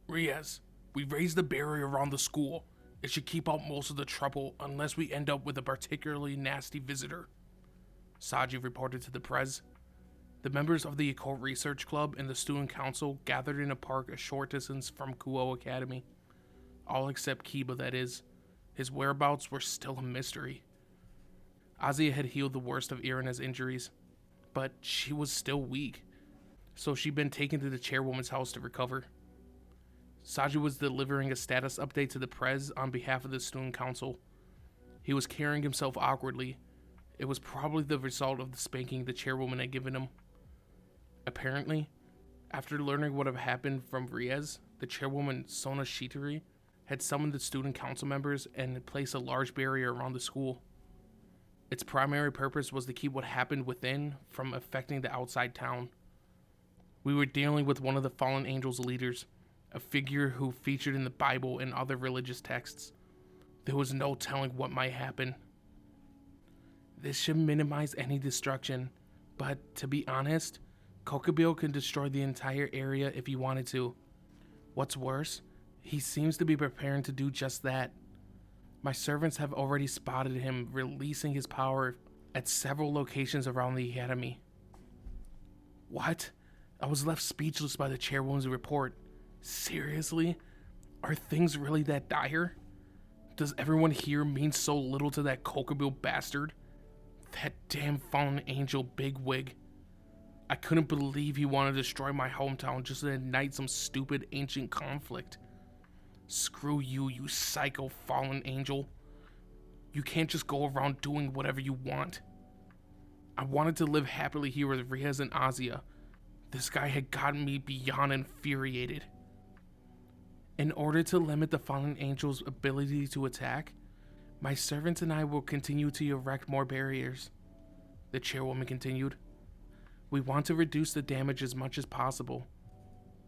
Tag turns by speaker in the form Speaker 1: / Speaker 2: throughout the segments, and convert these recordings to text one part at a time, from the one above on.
Speaker 1: Riaz, we raised the barrier around the school. It should keep out most of the trouble unless we end up with a particularly nasty visitor, Saji reported to the Prez. The members of the Occult Research Club and the Student Council gathered in a park a short distance from Kuo Academy. All except Kiba, that is. His whereabouts were still a mystery. Azia had healed the worst of Irina's injuries, but she was still weak, so she'd been taken to the chairwoman's house to recover. Saji was delivering a status update to the Prez on behalf of the Student Council. He was carrying himself awkwardly. It was probably the result of the spanking the chairwoman had given him. Apparently, after learning what had happened from Riaz, the chairwoman, Sona Shitari, had summoned the student council members and placed a large barrier around the school. Its primary purpose was to keep what happened within from affecting the outside town. We were dealing with one of the fallen angels' leaders, a figure who featured in the Bible and other religious texts. There was no telling what might happen. This should minimize any destruction, but to be honest, Kokubyo can destroy the entire area if he wanted to. What's worse, he seems to be preparing to do just that. My servants have already spotted him releasing his power at several locations around the academy. What? I was left speechless by the chairwoman's report. Seriously? Are things really that dire? Does everyone here mean so little to that Kokubyo bastard? That damn fallen angel bigwig. I couldn't believe he wanted to destroy my hometown just to ignite some stupid ancient conflict. Screw you, you psycho fallen angel. You can't just go around doing whatever you want. I wanted to live happily here with Riaz and Azia. This guy had gotten me beyond infuriated. In order to limit the fallen angel's ability to attack, my servants and I will continue to erect more barriers, the chairwoman continued. We want to reduce the damage as much as possible.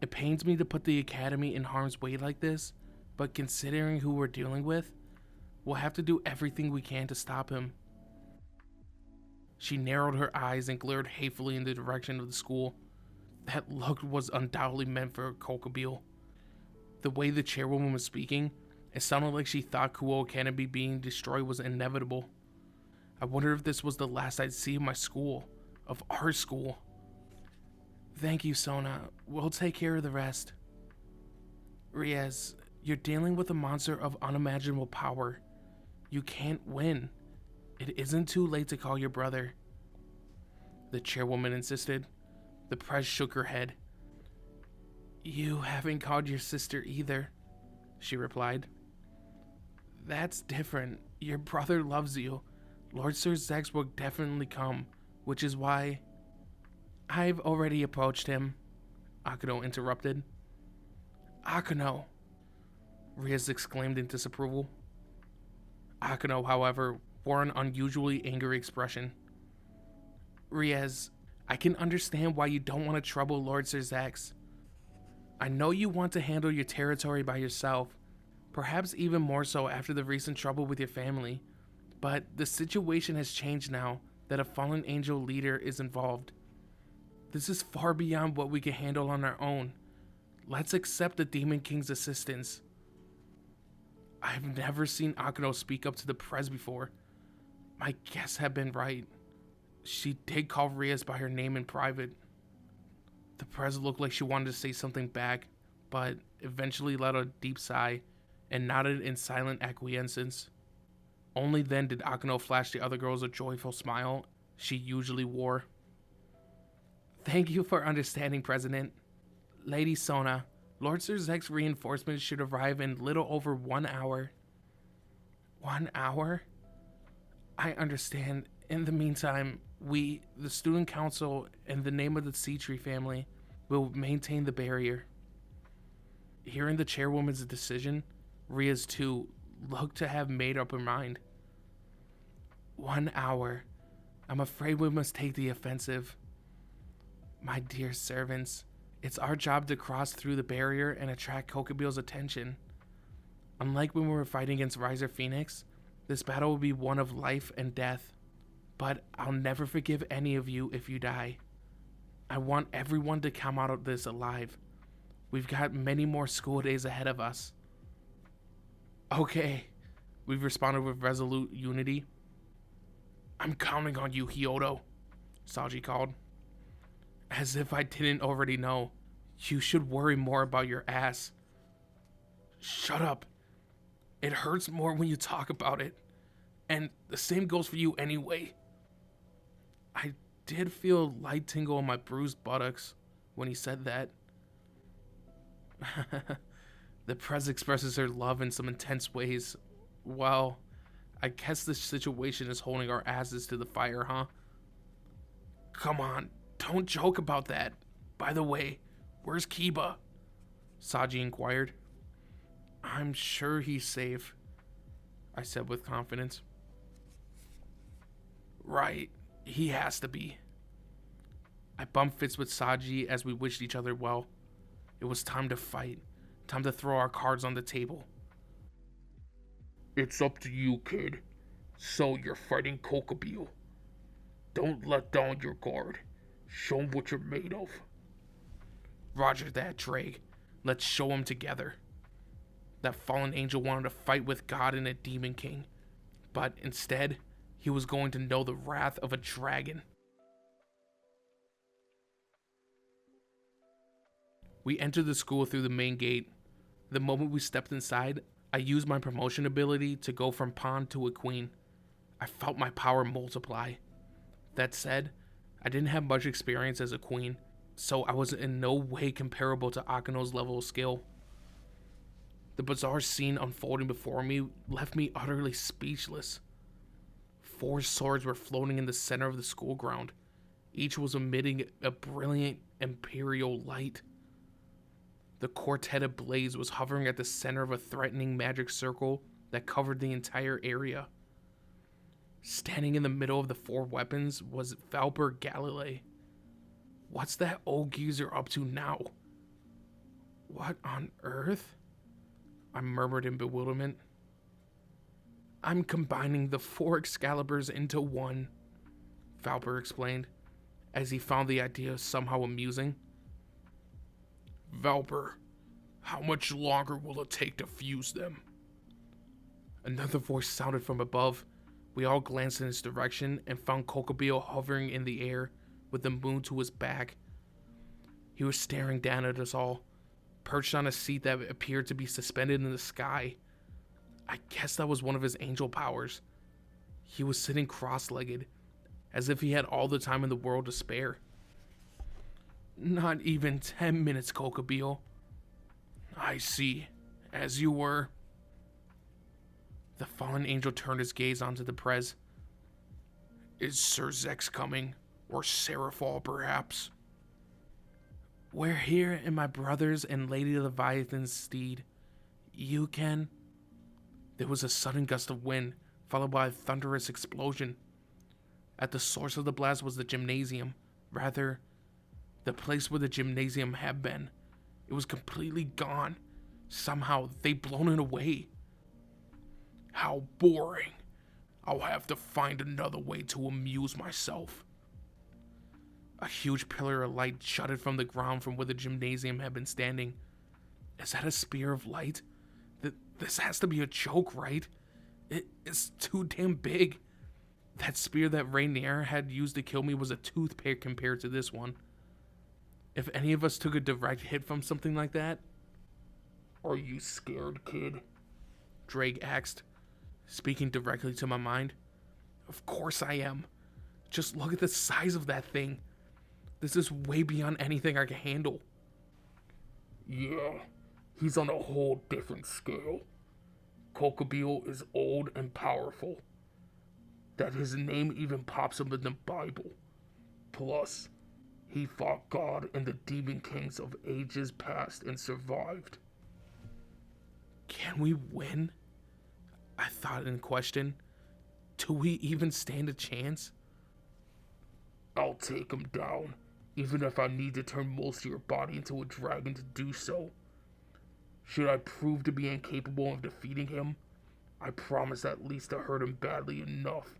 Speaker 1: It pains me to put the academy in harm's way like this, but considering who we're dealing with, we'll have to do everything we can to stop him. She narrowed her eyes and glared hatefully in the direction of the school. That look was undoubtedly meant for Kokubyo. The way the chairwoman was speaking, it sounded like she thought Kuo Academy being destroyed was inevitable. I wonder if this was the last I'd see of my school, of our school. Thank you, Sona. We'll take care of the rest. Riaz, you're dealing with a monster of unimaginable power. You can't win. It isn't too late to call your brother. The chairwoman insisted. The Prez shook her head. You haven't called your sister either, she replied. That's different. Your brother loves you. Lord Sir Zex will definitely come, which is why... I've already approached him, Akano interrupted. Akano, Riaz exclaimed in disapproval. Akano, however, wore an unusually angry expression. Riaz, I can understand why you don't want to trouble Lord Sir Zex. I know you want to handle your territory by yourself, perhaps even more so after the recent trouble with your family, but the situation has changed now that a fallen angel leader is involved. This is far beyond what we can handle on our own. Let's accept the Demon King's assistance. I've never seen Akano speak up to the Prez before. My guess had been right. She did call Riaz by her name in private. The Prez looked like she wanted to say something back, but eventually let out a deep sigh and nodded in silent acquiescence. Only then did Akano flash the other girls a joyful smile she usually wore. Thank you for understanding, President. Lady Sona, Lord Sir Zek's reinforcements should arrive in little over 1 hour. 1 hour? I understand. In the meantime, we, the Student Council, in the name of the Sea-Tree family, will maintain the barrier. Hearing the chairwoman's decision, Riaz too looked to have made up her mind. 1 hour. I'm afraid we must take the offensive. My dear servants, it's our job to cross through the barrier and attract Kokubyo's attention. Unlike when we were fighting against Riser Phoenix, this battle will be one of life and death. But I'll never forgive any of you if you die. I want everyone to come out of this alive. We've got many more school days ahead of us. Okay, we've responded with resolute unity. I'm counting on you, Hyodo, Saji called. As if I didn't already know. You should worry more about your ass. Shut up. It hurts more when you talk about it. And the same goes for you anyway. I did feel a light tingle on my bruised buttocks when he said that. The Prez expresses her love in some intense ways. Well, I guess this situation is holding our asses to the fire, huh? Come on, don't joke about that. By the way, where's Kiba? Saji inquired. I'm sure he's safe, I said with confidence. Right, he has to be. I bumped fists with Saji as we wished each other well. It was time to fight. Time to throw our cards on the table. It's up to you, kid. So you're fighting Kokobio. Don't let down your guard. Show him what you're made of. Roger that, Drake. Let's show him together. That fallen angel wanted to fight with God and a demon king. But instead, he was going to know the wrath of a dragon. We entered the school through the main gate. The moment we stepped inside, I used my promotion ability to go from pawn to a queen. I felt my power multiply. That said, I didn't have much experience as a queen, so I was in no way comparable to Akano's level of skill. The bizarre scene unfolding before me left me utterly speechless. 4 swords were floating in the center of the school ground. Each was emitting a brilliant imperial light. The quartet ablaze was hovering at the center of a threatening magic circle that covered the entire area. Standing in the middle of the 4 weapons was Valber Galilei. What's that old geezer up to now? What on earth? I murmured in bewilderment. I'm combining the 4 Excaliburs into one, Valber explained, as he found the idea somehow amusing. Valber, how much longer will it take to fuse them? Another voice sounded from above. We all glanced in his direction and found Kokobio hovering in the air with the moon to his back. He was staring down at us all, perched on a seat that appeared to be suspended in the sky. I guess that was one of his angel powers. He was sitting cross-legged, as if he had all the time in the world to spare. Not even 10 minutes, Kokobio. I see. As you were. The fallen angel turned his gaze onto the Prez. Is Sir Zex coming? Or Seraphol, perhaps? We're here in my brother's and Lady Leviathan's steed. You can... There was a sudden gust of wind, followed by a thunderous explosion. At the source of the blast was the gymnasium. Rather, the place where the gymnasium had been. It was completely gone. Somehow, they'd blown it away. How boring. I'll have to find another way to amuse myself. A huge pillar of light jutted from the ground from where the gymnasium had been standing. Is that a spear of light? This has to be a joke, right? It's too damn big. That spear that Rainier had used to kill me was a toothpick compared to this one. If any of us took a direct hit from something like that... Are you scared, kid? Drake asked, speaking directly to my mind. Of course I am. Just look at the size of that thing. This is way beyond anything I can handle. Yeah, he's on a whole different scale. Kokobio is old and powerful. That his name even pops up in the Bible. Plus, he fought God and the demon kings of ages past and survived. Can we win? I thought in question. Do we even stand a chance? I'll take him down, even if I need to turn most of your body into a dragon to do so. Should I prove to be incapable of defeating him, I promise at least to hurt him badly enough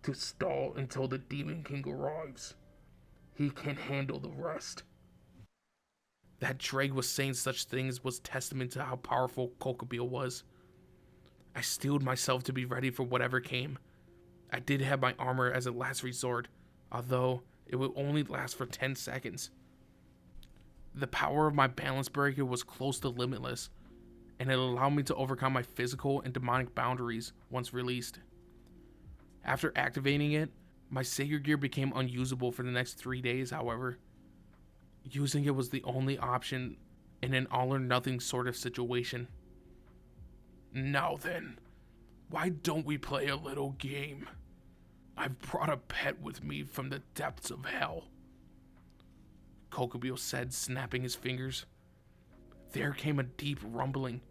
Speaker 1: to stall until the Demon King arrives. He can handle the rest. That Drake was saying such things was testament to how powerful Kokobio was. I steeled myself to be ready for whatever came. I did have my armor as a last resort, although it would only last for 10 seconds. The power of my balance breaker was close to limitless, and it allowed me to overcome my physical and demonic boundaries once released. After activating it, my Sacred Gear became unusable for the next 3 days, however. Using it was the only option in an all-or-nothing sort of situation. Now then, why don't we play a little game? I've brought a pet with me from the depths of hell, Kokobio said, snapping his fingers. There came a deep rumbling.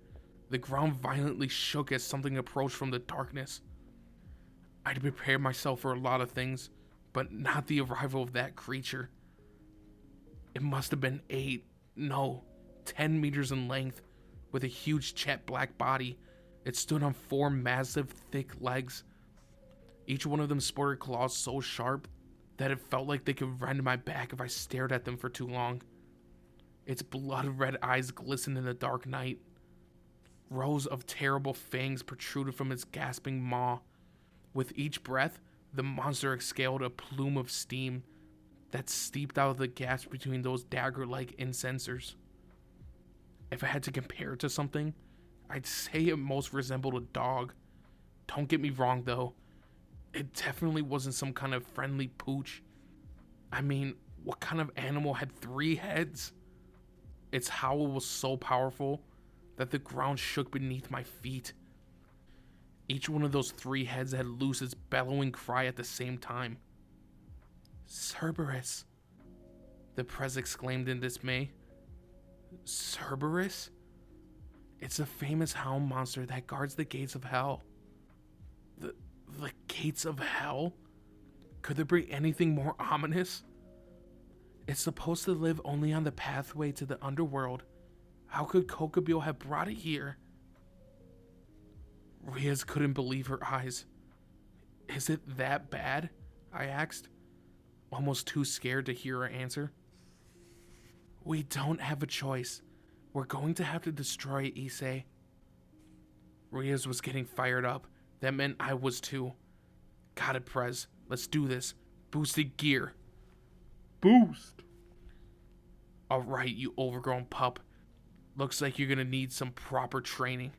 Speaker 1: The ground violently shook as something approached from the darkness. I'd prepared myself for a lot of things, but not the arrival of that creature. It must have been 10 meters in length, with a huge jet black body. It stood on 4 massive, thick legs. Each one of them sported claws so sharp that it felt like they could rend my back if I stared at them for too long. Its blood-red eyes glistened in the dark night. Rows of terrible fangs protruded from its gasping maw. With each breath, the monster exhaled a plume of steam that steeped out of the gaps between those dagger-like incensors. If I had to compare it to something, I'd say it most resembled a dog. Don't get me wrong, though. It definitely wasn't some kind of friendly pooch. I mean, what kind of animal had 3 heads? Its howl was so powerful that the ground shook beneath my feet. Each one of those 3 heads had loosed its bellowing cry at the same time. Cerberus, the Prez exclaimed in dismay. Cerberus? It's a famous hound monster that guards the gates of hell. The gates of hell? Could there be anything more ominous? It's supposed to live only on the pathway to the underworld. How could Kokobio have brought it here? Riaz couldn't believe her eyes. Is it that bad? I asked, almost too scared to hear her answer. We don't have a choice. We're going to have to destroy it, Issei. Riaz was getting fired up. That meant I was too. Got it, Prez. Let's do this. Boosted gear. Boost! Alright, you overgrown pup. Looks like you're gonna need some proper training.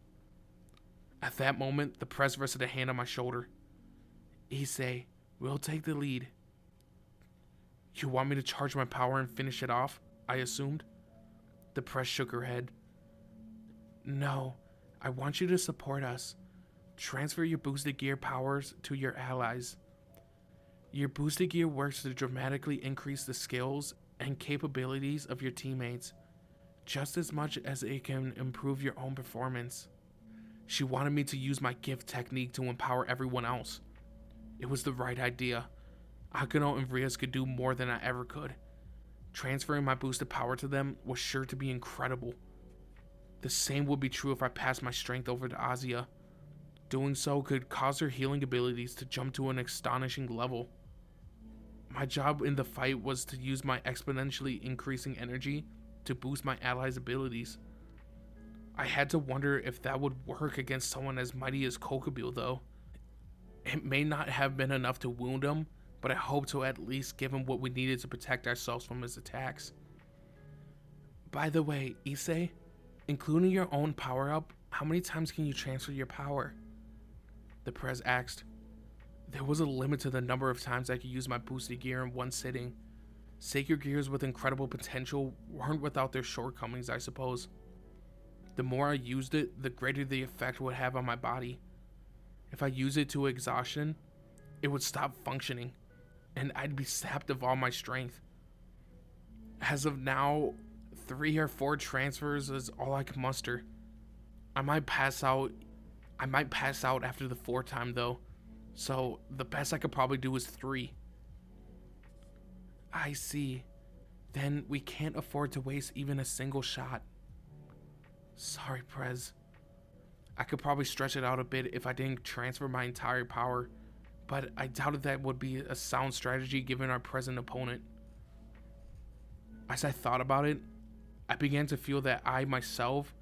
Speaker 1: At that moment, the Prez rested a hand on my shoulder. Issei, we'll take the lead. You want me to charge my power and finish it off? I assumed. The Prez shook her head. No, I want you to support us. Transfer your boosted gear powers to your allies. Your boosted gear works to dramatically increase the skills and capabilities of your teammates, just as much as it can improve your own performance. She wanted me to use my gift technique to empower everyone else. It was the right idea. Akano and Riaz could do more than I ever could. Transferring my boosted power to them was sure to be incredible. The same would be true if I passed my strength over to Azia. Doing so could cause her healing abilities to jump to an astonishing level. My job in the fight was to use my exponentially increasing energy to boost my allies' abilities. I had to wonder if that would work against someone as mighty as Kokobio, though. It may not have been enough to wound him, but I hoped to at least give him what we needed to protect ourselves from his attacks. By the way, Issei, including your own power-up, how many times can you transfer your power? The Prez asked. There was a limit to the number of times I could use my boosted gear in one sitting. Sacred gears with incredible potential weren't without their shortcomings, I suppose. The more I used it, the greater the effect it would have on my body. If I used it to exhaustion, it would stop functioning, and I'd be sapped of all my strength. As of now, 3 or 4 transfers is all I can muster. I might pass out after the 4th time though, so the best I could probably do is 3. I see. Then we can't afford to waste even a single shot. Sorry, Prez. I could probably stretch it out a bit if I didn't transfer my entire power, but I doubted that would be a sound strategy given our present opponent. As I thought about it, I began to feel that I myself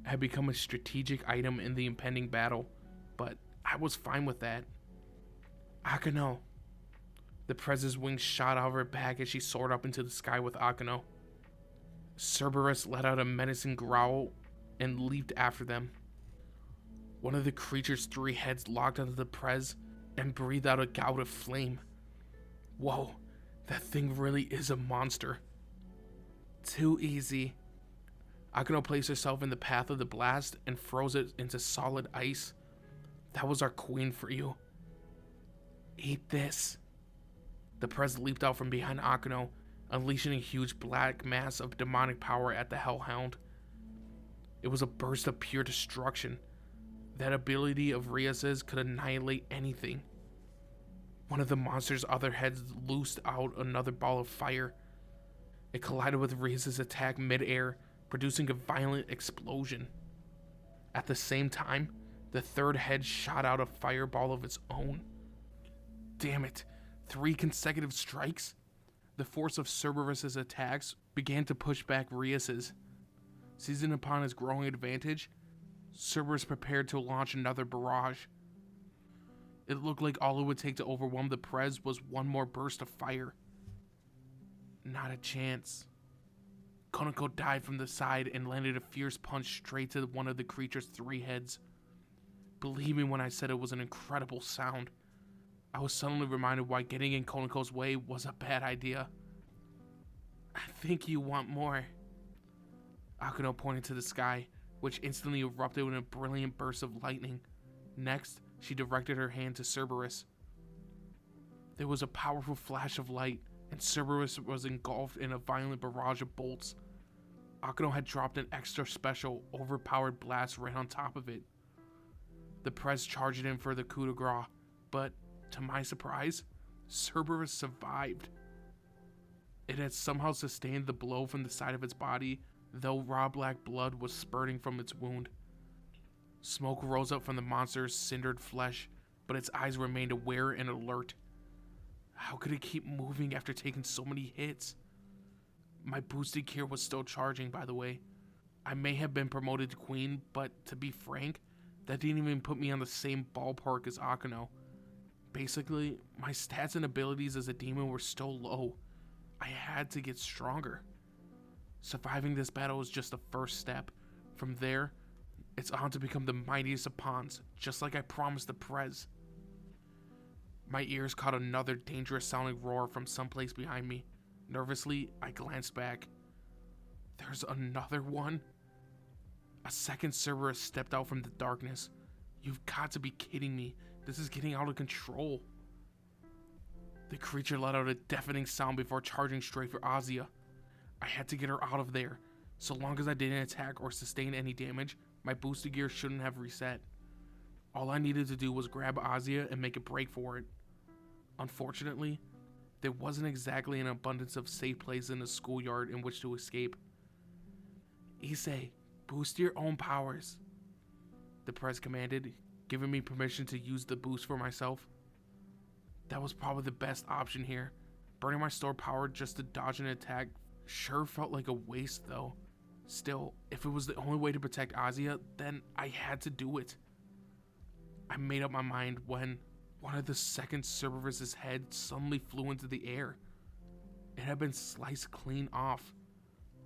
Speaker 1: had become a strategic item in the impending battle, but I was fine with that. Akano. The Prez's wings shot out of her back as she soared up into the sky with Akano. Cerberus let out a menacing growl and leaped after them. One of the creature's 3 heads locked onto the Prez and breathed out a gout of flame. Whoa, that thing really is a monster. Too easy. Akano placed herself in the path of the blast and froze it into solid ice. That was our queen for you. Eat this. The Prez leaped out from behind Akano, unleashing a huge black mass of demonic power at the Hellhound. It was a burst of pure destruction. That ability of Rias's could annihilate anything. One of the monster's other heads loosed out another ball of fire. It collided with Rias's attack mid-air, producing a violent explosion. At the same time, the 3rd head shot out a fireball of its own. Damn it, 3 consecutive strikes? The force of Cerberus's attacks began to push back Rias's. Seizing upon his growing advantage, Cerberus prepared to launch another barrage. It looked like all it would take to overwhelm the Prez was one more burst of fire. Not a chance. Konako dived from the side and landed a fierce punch straight to one of the creature's 3 heads. Believe me when I said it was an incredible sound. I was suddenly reminded why getting in Konako's way was a bad idea. I think you want more. Akano pointed to the sky, which instantly erupted in a brilliant burst of lightning. Next, she directed her hand to Cerberus. There was a powerful flash of light, and Cerberus was engulfed in a violent barrage of bolts. Akano had dropped an extra special, overpowered blast right on top of it. The Prez charged in for the coup de grace, but, to my surprise, Cerberus survived. It had somehow sustained the blow from the side of its body, though raw black blood was spurting from its wound. Smoke rose up from the monster's cindered flesh, but its eyes remained aware and alert. How could it keep moving after taking so many hits? My boosted gear was still charging, by the way. I may have been promoted to queen, but to be frank, that didn't even put me on the same ballpark as Akano. Basically, my stats and abilities as a demon were still low. I had to get stronger. Surviving this battle was just the first step. From there, it's on to become the mightiest of pawns, just like I promised the Prez. My ears caught another dangerous sounding roar from someplace behind me. Nervously, I glanced back. There's another one? A second Cerberus stepped out from the darkness. You've got to be kidding me. This is getting out of control. The creature let out a deafening sound before charging straight for Azia. I had to get her out of there. So long as I didn't attack or sustain any damage, my boosted gear shouldn't have reset. All I needed to do was grab Azia and make a break for it. Unfortunately, there wasn't exactly an abundance of safe places in the schoolyard in which to escape. Issei, boost your own powers, the Prez commanded, giving me permission to use the boost for myself. That was probably the best option here. Burning my stored power just to dodge an attack sure felt like a waste though. Still, if it was the only way to protect Azia, then I had to do it. I made up my mind when one of the second Cerberus's head suddenly flew into the air. It had been sliced clean off.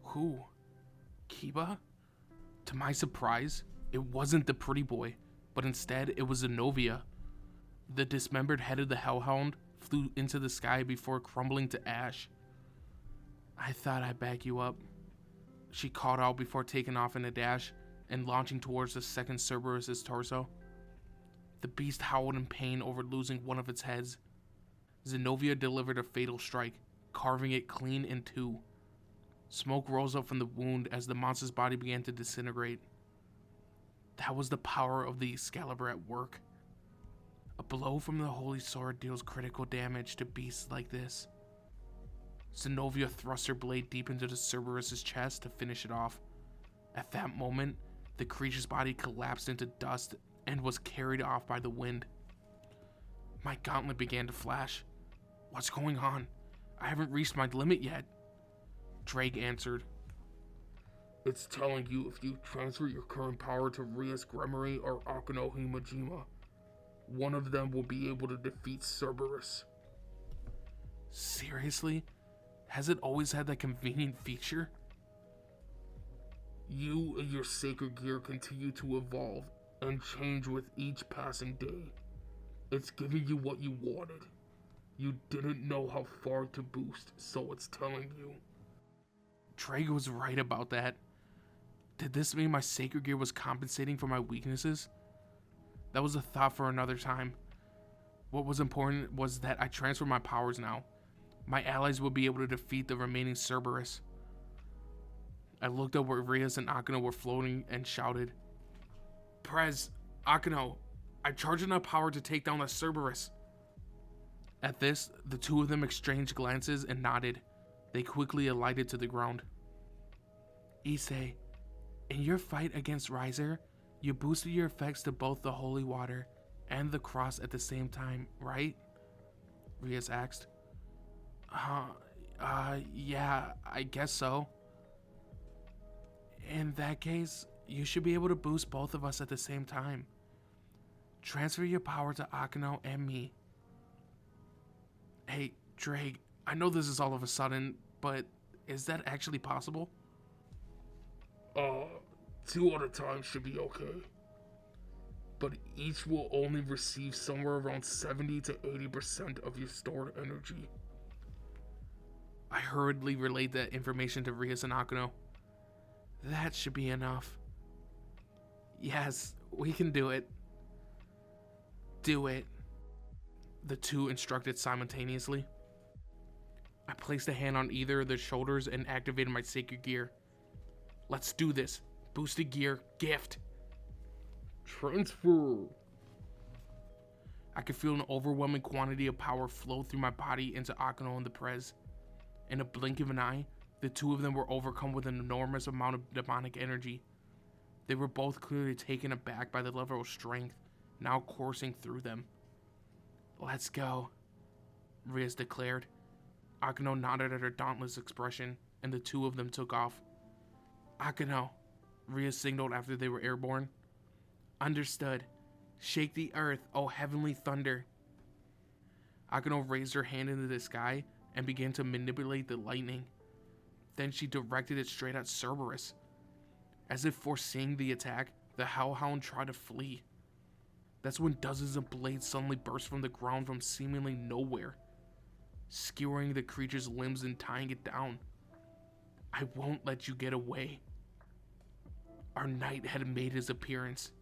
Speaker 1: Who? Kiba? To my surprise, it wasn't the pretty boy, but instead it was Zenobia. The dismembered head of the Hellhound flew into the sky before crumbling to ash. I thought I'd back you up. She called out before taking off in a dash and launching towards the second Cerberus's torso. The beast howled in pain over losing one of its heads. Zenobia delivered a fatal strike, carving it clean in two. Smoke rose up from the wound as the monster's body began to disintegrate. That was the power of the Excalibur at work. A blow from the holy sword deals critical damage to beasts like this. Zenobia thrust her blade deep into the Cerberus's chest to finish it off. At that moment, the creature's body collapsed into dust and was carried off by the wind. My gauntlet began to flash. What's going on? I haven't reached my limit yet. Drake answered. It's telling you if you transfer your current power to Rias Gremory or Akano Himajima, one of them will be able to defeat Cerberus. Seriously? Has it always had that convenient feature? You and your sacred gear continue to evolve and change with each passing day. It's giving you what you wanted. You didn't know how far to boost, so it's telling you. Drake was right about that. Did this mean my sacred gear was compensating for my weaknesses? That was a thought for another time. What was important was that I transferred my powers now. My allies would be able to defeat the remaining Cerberus. I looked up where Rias and Akano were floating and shouted, "Prez, Akano, I charged enough power to take down the Cerberus." At this, the two of them exchanged glances and nodded. They quickly alighted to the ground. Issei, in your fight against Riser, you boosted your effects to both the holy water and the cross at the same time, right? Rias asked. Yeah, I guess so. In that case, you should be able to boost both of us at the same time. Transfer your power to Akano and me. Hey, Drake, I know this is all of a sudden, but is that actually possible? 2 at a time should be okay. But each will only receive somewhere around 70 to 80% of your stored energy. I hurriedly relayed that information to Rias and Akano. That should be enough. Yes, we can do it. Do it. The two instructed simultaneously. I placed a hand on either of their shoulders and activated my sacred gear. Let's do this. Boosted gear, gift. Transfer. I could feel an overwhelming quantity of power flow through my body into Akano and the Prez. In a blink of an eye, the two of them were overcome with an enormous amount of demonic energy. They were both clearly taken aback by the level of strength now coursing through them. Let's go, Rias declared. Akano nodded at her dauntless expression, and the two of them took off. Akano, Rias signaled after they were airborne. Understood. Shake the earth, O heavenly thunder. Akano raised her hand into the sky and began to manipulate the lightning. Then she directed it straight at Cerberus. As if foreseeing the attack, the Hellhound tried to flee. That's when dozens of blades suddenly burst from the ground from seemingly nowhere, skewering the creature's limbs and tying it down. I won't let you get away. Our knight had made his appearance.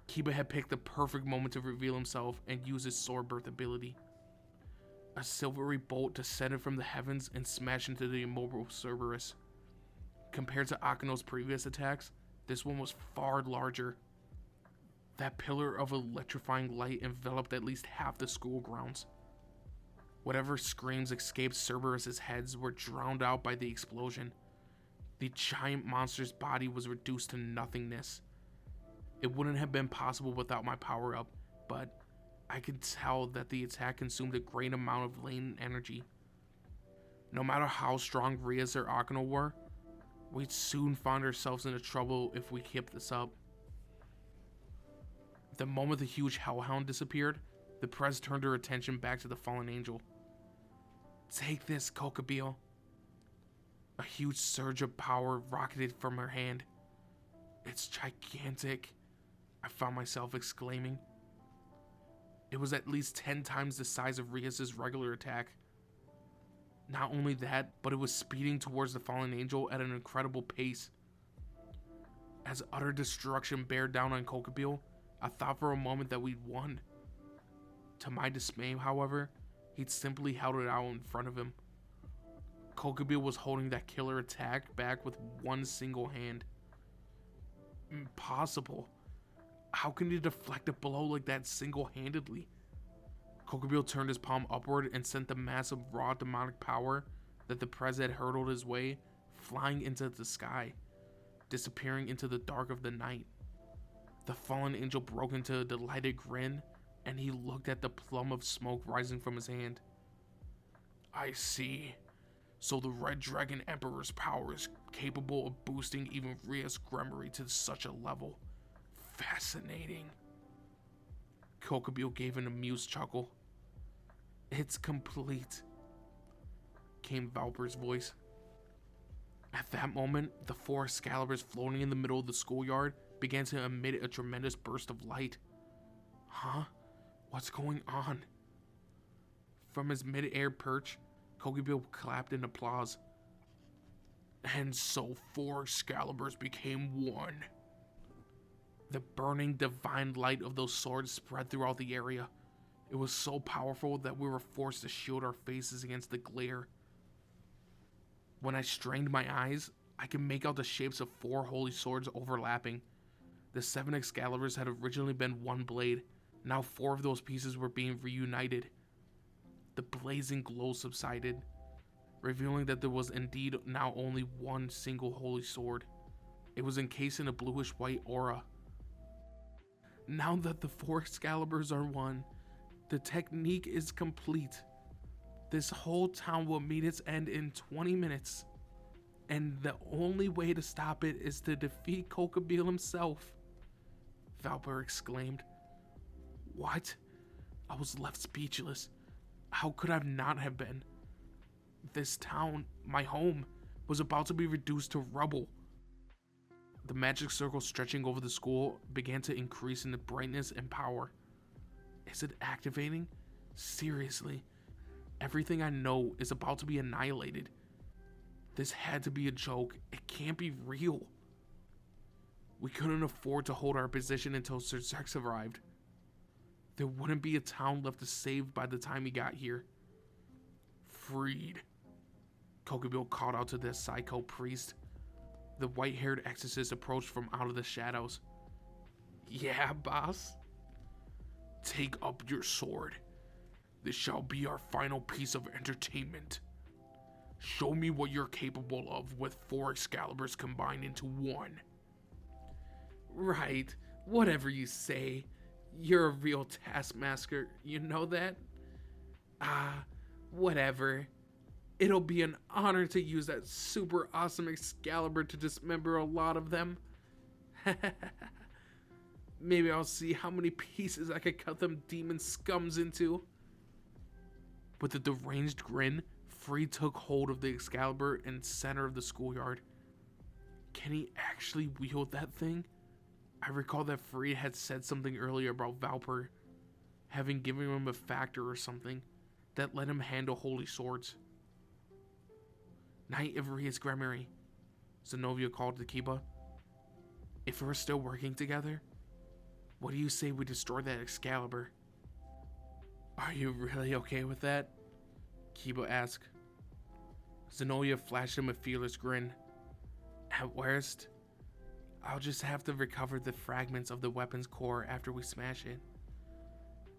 Speaker 1: Kiba had picked the perfect moment to reveal himself and use his sword birth ability. A silvery bolt descended from the heavens and smashed into the immobile Cerberus. Compared to Akano's previous attacks, this one was far larger. That pillar of electrifying light enveloped at least half the school grounds. Whatever screams escaped Cerberus's heads were drowned out by the explosion. The giant monster's body was reduced to nothingness. It wouldn't have been possible without my power-up, but I could tell that the attack consumed a great amount of latent energy. No matter how strong Rias or Akano were, we'd soon find ourselves into trouble if we kept this up. The moment the huge Hellhound disappeared, the Prez turned her attention back to the fallen angel. Take this, Kokobio. A huge surge of power rocketed from her hand. It's gigantic, I found myself exclaiming. It was at least 10 times the size of Rias' regular attack. Not only that, but it was speeding towards the fallen angel at an incredible pace. As utter destruction bared down on Kokobio, I thought for a moment that we'd won. To my dismay, however, he'd simply held it out in front of him. Kokobio was holding that killer attack back with one single hand. Impossible. How can he deflect a blow like that single-handedly? Kokobio turned his palm upward and sent the mass of raw demonic power that the Prez had hurtled his way flying into the sky, disappearing into the dark of the night. The fallen angel broke into a delighted grin, and he looked at the plum of smoke rising from his hand. I see. So the Red Dragon Emperor's power is capable of boosting even Rhea's Gremory to such a level. Fascinating. Kokobio gave an amused chuckle. It's complete, came Valper's voice. At that moment, the 4 Excaliburs floating in the middle of the schoolyard began to emit a tremendous burst of light. Huh? What's going on? From his mid-air perch, Kokobio clapped in applause. And so 4 Excaliburs became one. The burning divine light of those swords spread throughout the area. It was so powerful that we were forced to shield our faces against the glare. When I strained my eyes, I could make out the shapes of 4 holy swords overlapping. The 7 Excaliburs had originally been one blade. Now 4 of those pieces were being reunited. The blazing glow subsided, revealing that there was indeed now only one single holy sword. It was encased in a bluish-white aura. Now that the 4 Excaliburs are one, the technique is complete. This whole town will meet its end in 20 minutes, and the only way to stop it is to defeat Kokobio himself, Valper exclaimed. What? I was left speechless. How could I not have been? This town, my home, was about to be reduced to rubble. The magic circle stretching over the school began to increase in the brightness and power. Is it activating? Seriously, everything I know is about to be annihilated. This had to be a joke. It can't be real. We couldn't afford to hold our position until Sir Zex arrived. There wouldn't be a town left to save by the time he got here. Freed, Kokobio called out to the psycho priest. The white-haired exorcist approached from out of the shadows. Yeah, boss? Take up your sword. This shall be our final piece of entertainment. Show me what you're capable of with 4 Excaliburs combined into one. Right, whatever you say. You're a real taskmaster, you know that? Whatever. It'll be an honor to use that super awesome Excalibur to dismember a lot of them. Maybe I'll see how many pieces I could cut them demon scums into. With a deranged grin, Free took hold of the Excalibur in the center of the schoolyard. Can he actually wield that thing? I recall that Free had said something earlier about Valper having given him a factor or something that let him handle holy swords. Knight of Rhea's Gremory, Zenobia called to Kiba. If we're still working together, what do you say we destroy that Excalibur? Are you really okay with that? Kiba asked. Zenobia flashed him a fearless grin. At worst, I'll just have to recover the fragments of the weapon's core after we smash it.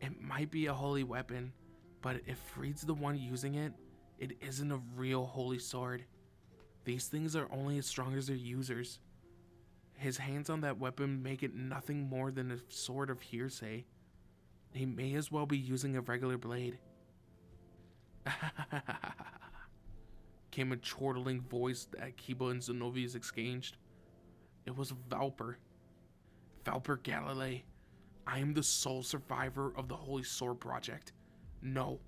Speaker 1: It might be a holy weapon, but if Freed's the one using it, it isn't a real holy sword. These things are only as strong as their users. His hands on that weapon make it nothing more than a sword of hearsay. He may as well be using a regular blade. Came a chortling voice that Kiba and Zenovia's exchanged. It was Valper. Valper Galilei. I am the sole survivor of the Holy Sword Project. No,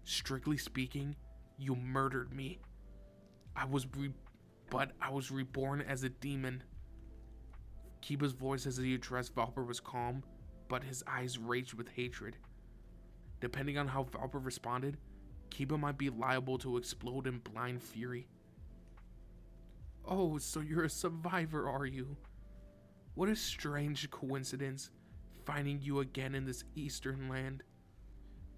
Speaker 1: strictly speaking, you murdered me. I was reborn as a demon. Kiba's voice as he addressed Valper was calm, but his eyes raged with hatred. Depending on how Valper responded, Kiba might be liable to explode in blind fury. Oh, so you're a survivor, are you? What a strange coincidence, finding you again in this eastern land.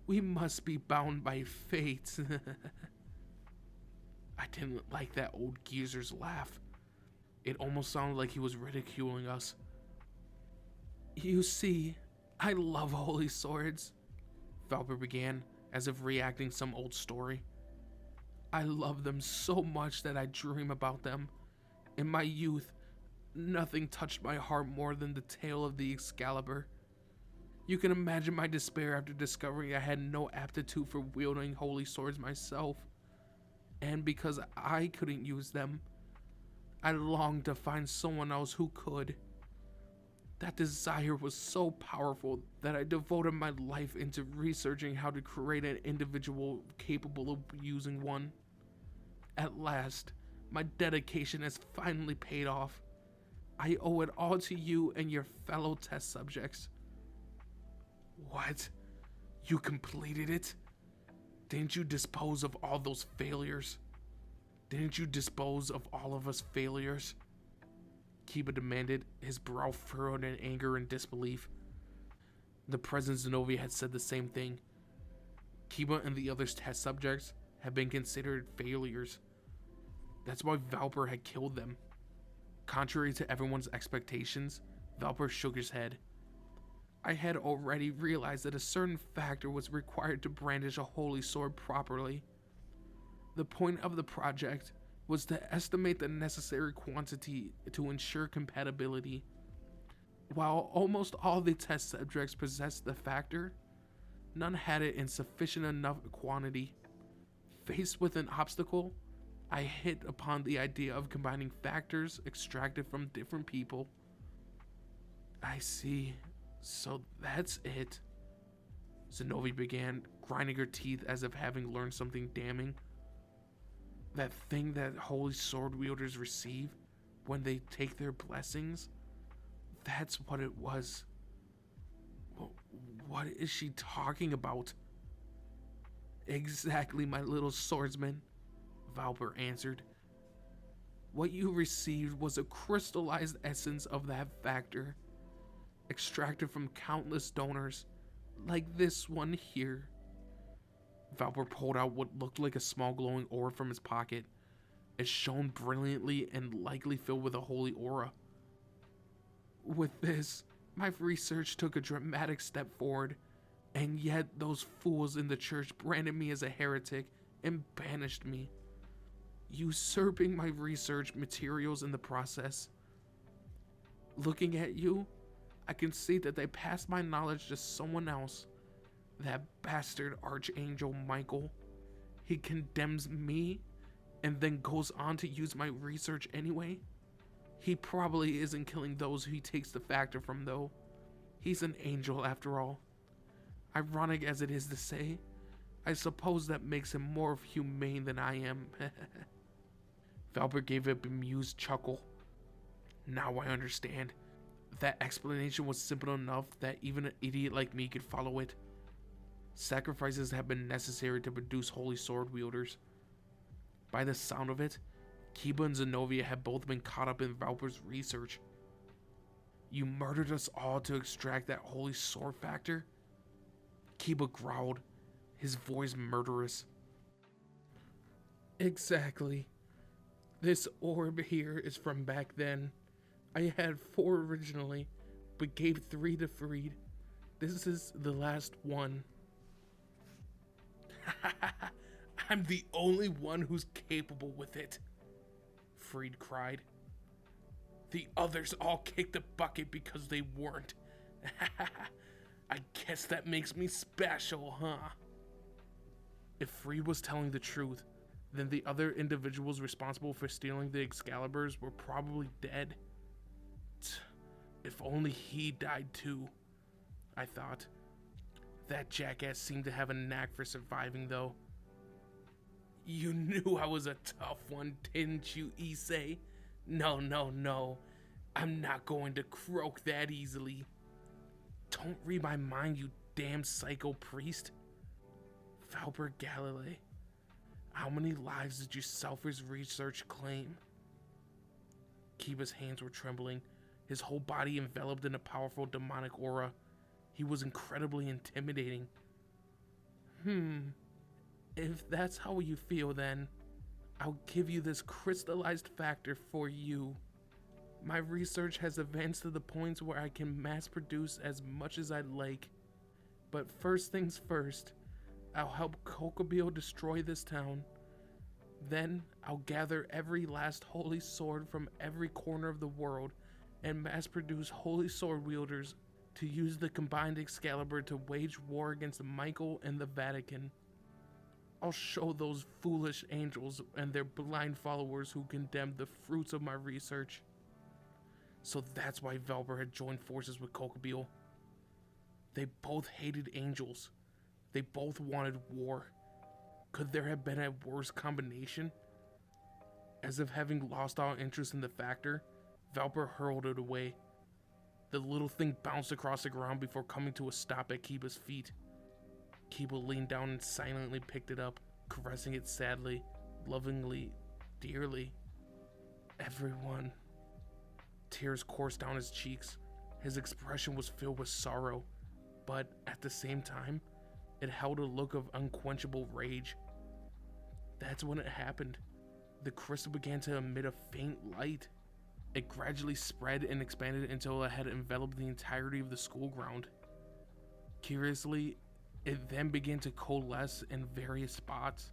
Speaker 1: We must be bound by fate. I didn't like that old geezer's laugh. It almost sounded like he was ridiculing us. You see, I love holy swords, Valper began, as if reacting some old story. I love them so much that I dream about them. In my youth, nothing touched my heart more than the tale of the Excalibur. You can imagine my despair after discovering I had no aptitude for wielding holy swords myself. And because I couldn't use them, I longed to find someone else who could. That desire was so powerful that I devoted my life into researching how to create an individual capable of using one. At last, my dedication has finally paid off. I owe it all to you and your fellow test subjects. What? You completed it? Didn't you dispose of all those failures? Didn't you dispose of all of us failures? Kiba demanded, his brow furrowed in anger and disbelief. The President Zenobia had said the same thing. Kiba and the other test subjects had been considered failures. That's why Valper had killed them. Contrary to everyone's expectations, Valper shook his head. I had already realized that a certain factor was required to brandish a holy sword properly. The point of the project was to estimate the necessary quantity to ensure compatibility. While almost all the test subjects possessed the factor, none had it in sufficient enough quantity. Faced with an obstacle, I hit upon the idea of combining factors extracted from different people. I see. So that's it. Zenobia began, grinding her teeth as if having learned something damning. That thing that holy sword wielders receive when they take their blessings, that's what it was. What is she talking about? Exactly, my little swordsman, Valper answered. What you received was a crystallized essence of that factor, extracted from countless donors, like this one here. Valper pulled out what looked like a small glowing orb from his pocket. It shone brilliantly and likely filled with a holy aura. With this, my research took a dramatic step forward, and yet those fools in the church branded me as a heretic and banished me, usurping my research materials in the process. Looking at you, I can see that they passed my knowledge to someone else. That bastard Archangel Michael. He condemns me and then goes on to use my research anyway. He probably isn't killing those who he takes the factor from, though. He's an angel after all. Ironic as it is to say, I suppose that makes him more humane than I am. Valper gave a bemused chuckle. Now I understand. That explanation was simple enough that even an idiot like me could follow it. Sacrifices have been necessary to produce holy sword wielders. By the sound of it, Kiba and Zenobia had both been caught up in Valper's research. You murdered us all to extract that holy sword factor? Kiba growled, his voice murderous. Exactly. This orb here is from back then. I had 4 originally, but gave 3 to Freed. This is the last one. I'm the only one who's capable with it, Freed cried. The others all kicked the bucket because they weren't. I guess that makes me special, huh? If Freed was telling the truth, then the other individuals responsible for stealing the Excaliburs were probably dead. If only he died too, I thought. That jackass seemed to have a knack for surviving, though. You knew I was a tough one, didn't you, Issei? No. I'm not going to croak that easily. Don't read my mind, you damn psycho priest. Valper Galilei, how many lives did your selfish research claim? Kiba's hands were trembling, his whole body enveloped in a powerful demonic aura. He was incredibly intimidating. If that's how you feel, then I'll give you this crystallized factor for you. My research has advanced to the point where I can mass produce as much as I'd like. But first things first, I'll help Kokobio destroy this town. Then I'll gather every last holy sword from every corner of the world and mass produce holy sword wielders to use the combined Excalibur to wage war against Michael and the Vatican. I'll show those foolish angels and their blind followers who condemned the fruits of my research. So that's why Valber had joined forces with Kokobeel. They both hated angels. They both wanted war. Could there have been a worse combination? As if having lost all interest in the factor, Valper hurled it away. The little thing bounced across the ground before coming to a stop at Kiba's feet. Kiba leaned down and silently picked it up, caressing it sadly, lovingly, dearly. Everyone. Tears coursed down his cheeks. His expression was filled with sorrow, but at the same time, it held a look of unquenchable rage. That's when it happened. The crystal began to emit a faint light. It gradually spread and expanded until it had enveloped the entirety of the school ground. Curiously, it then began to coalesce in various spots.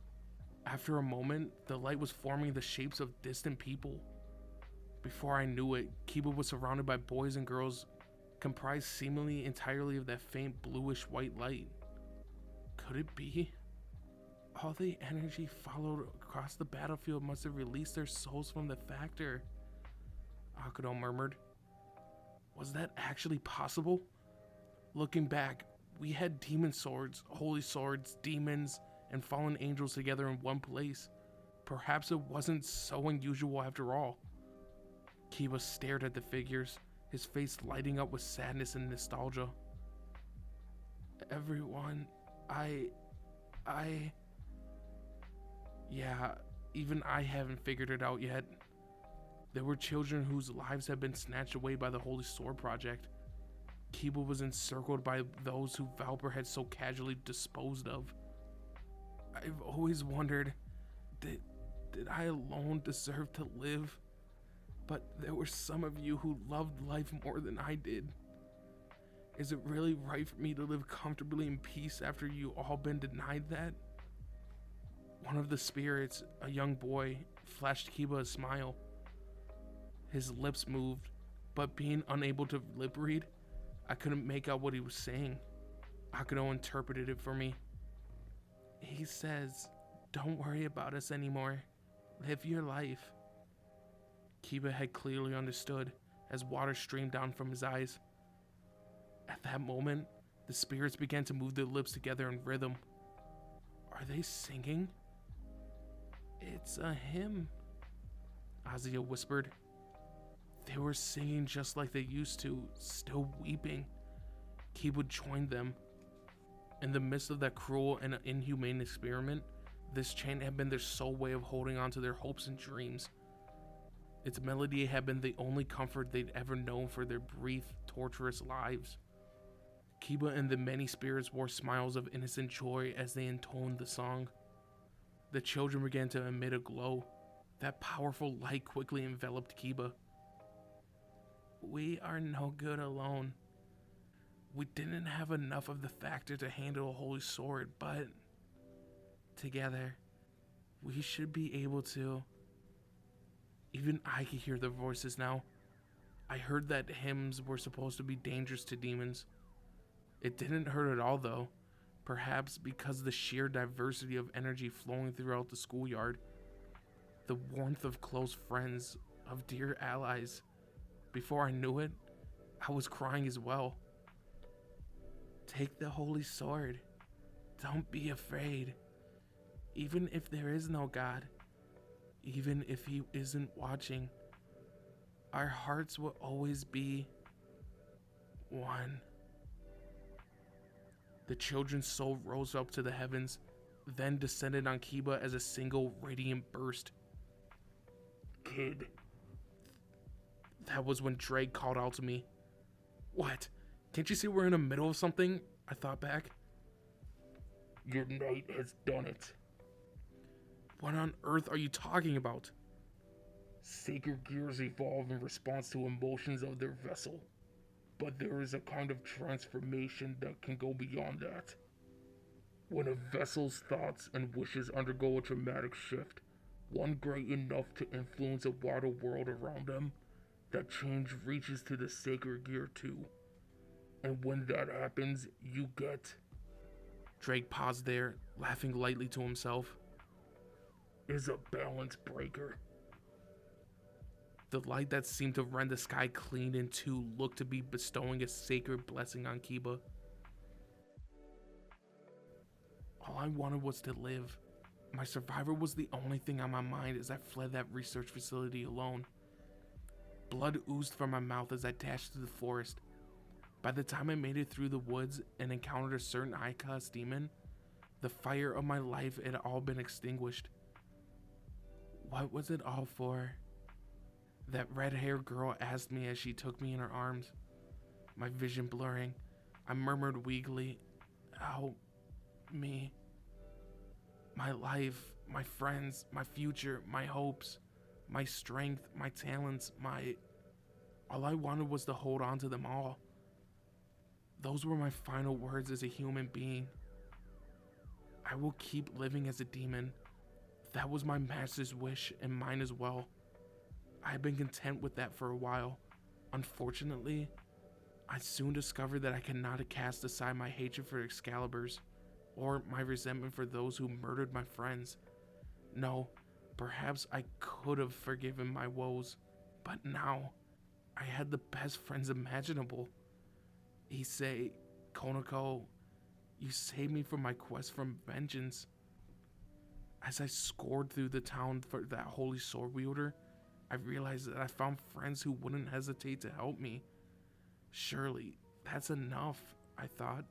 Speaker 1: After a moment, the light was forming the shapes of distant people. Before I knew it, Kiba was surrounded by boys and girls comprised seemingly entirely of that faint bluish-white light. Could it be? All the energy followed across the battlefield must have released their souls from the factor, Akudo murmured. Was that actually possible? Looking back, we had demon swords, holy swords, demons, and fallen angels together in one place. Perhaps it wasn't so unusual after all. Kiba stared at the figures, his face lighting up with sadness and nostalgia. Everyone, Yeah, even I haven't figured it out yet. There were children whose lives had been snatched away by the Holy Sword Project. Kiba was encircled by those who Valper had so casually disposed of. I've always wondered, did I alone deserve to live? But there were some of you who loved life more than I did. Is it really right for me to live comfortably in peace after you all been denied that? One of the spirits, a young boy, flashed Kiba a smile. His lips moved, but being unable to lip read, I couldn't make out what he was saying. Akudo interpreted it for me. He says, "Don't worry about us anymore. Live your life." Kiba had clearly understood as water streamed down from his eyes. At that moment, the spirits began to move their lips together in rhythm. Are they singing? It's a hymn, Azia whispered. They were singing just like they used to, still weeping. Kiba joined them. In the midst of that cruel and inhumane experiment, this chant had been their sole way of holding on to their hopes and dreams. Its melody had been the only comfort they'd ever known for their brief, torturous lives. Kiba and the many spirits wore smiles of innocent joy as they intoned the song. The children began to emit a glow. That powerful light quickly enveloped Kiba. We are no good alone. We didn't have enough of the factor to handle a holy sword, but together, we should be able to. Even I could hear their voices now. I heard that hymns were supposed to be dangerous to demons. It didn't hurt at all though, perhaps because of the sheer diversity of energy flowing throughout the schoolyard. The warmth of close friends, of dear allies. Before I knew it, I was crying as well. Take the holy sword. Don't be afraid. Even if there is no God, even if he isn't watching, our hearts will always be one. The children's soul rose up to the heavens, then descended on Kiba as a single radiant burst. Kid. That was when Drake called out to me. What? Can't you see we're in the middle of something? I thought back. Your knight has done it. What on earth are you talking about? Sacred gears evolve in response to emotions of their vessel, but there is a kind of transformation that can go beyond that. When a vessel's thoughts and wishes undergo a dramatic shift, one great enough to influence a wider world around them, that change reaches to the sacred gear too. And when that happens, you get Drake paused there, laughing lightly to himself. Is a balance breaker. The light that seemed to rend the sky clean in two looked to be bestowing a sacred blessing on Kiba. All I wanted was to live. My survivor was the only thing on my mind as I fled that research facility alone. Blood oozed from my mouth as I dashed through the forest. By the time I made it through the woods and encountered a certain Icos demon, the fire of my life had all been extinguished. What was it all for? That red-haired girl asked me as she took me in her arms. My vision blurring, I murmured weakly, "Help me. My life, my friends, my future, my hopes, my strength, my talents, All I wanted was to hold on to them all. Those were my final words as a human being. I will keep living as a demon. That was my master's wish and mine as well. I had been content with that for a while. Unfortunately, I soon discovered that I cannot cast aside my hatred for Excaliburs, or my resentment for those who murdered my friends. No, perhaps I could have forgiven my woes, but now I had the best friends imaginable. Issei, Konako, you saved me from my quest for vengeance. As I scored through the town for that holy sword wielder, I realized that I found friends who wouldn't hesitate to help me. Surely, that's enough, I thought.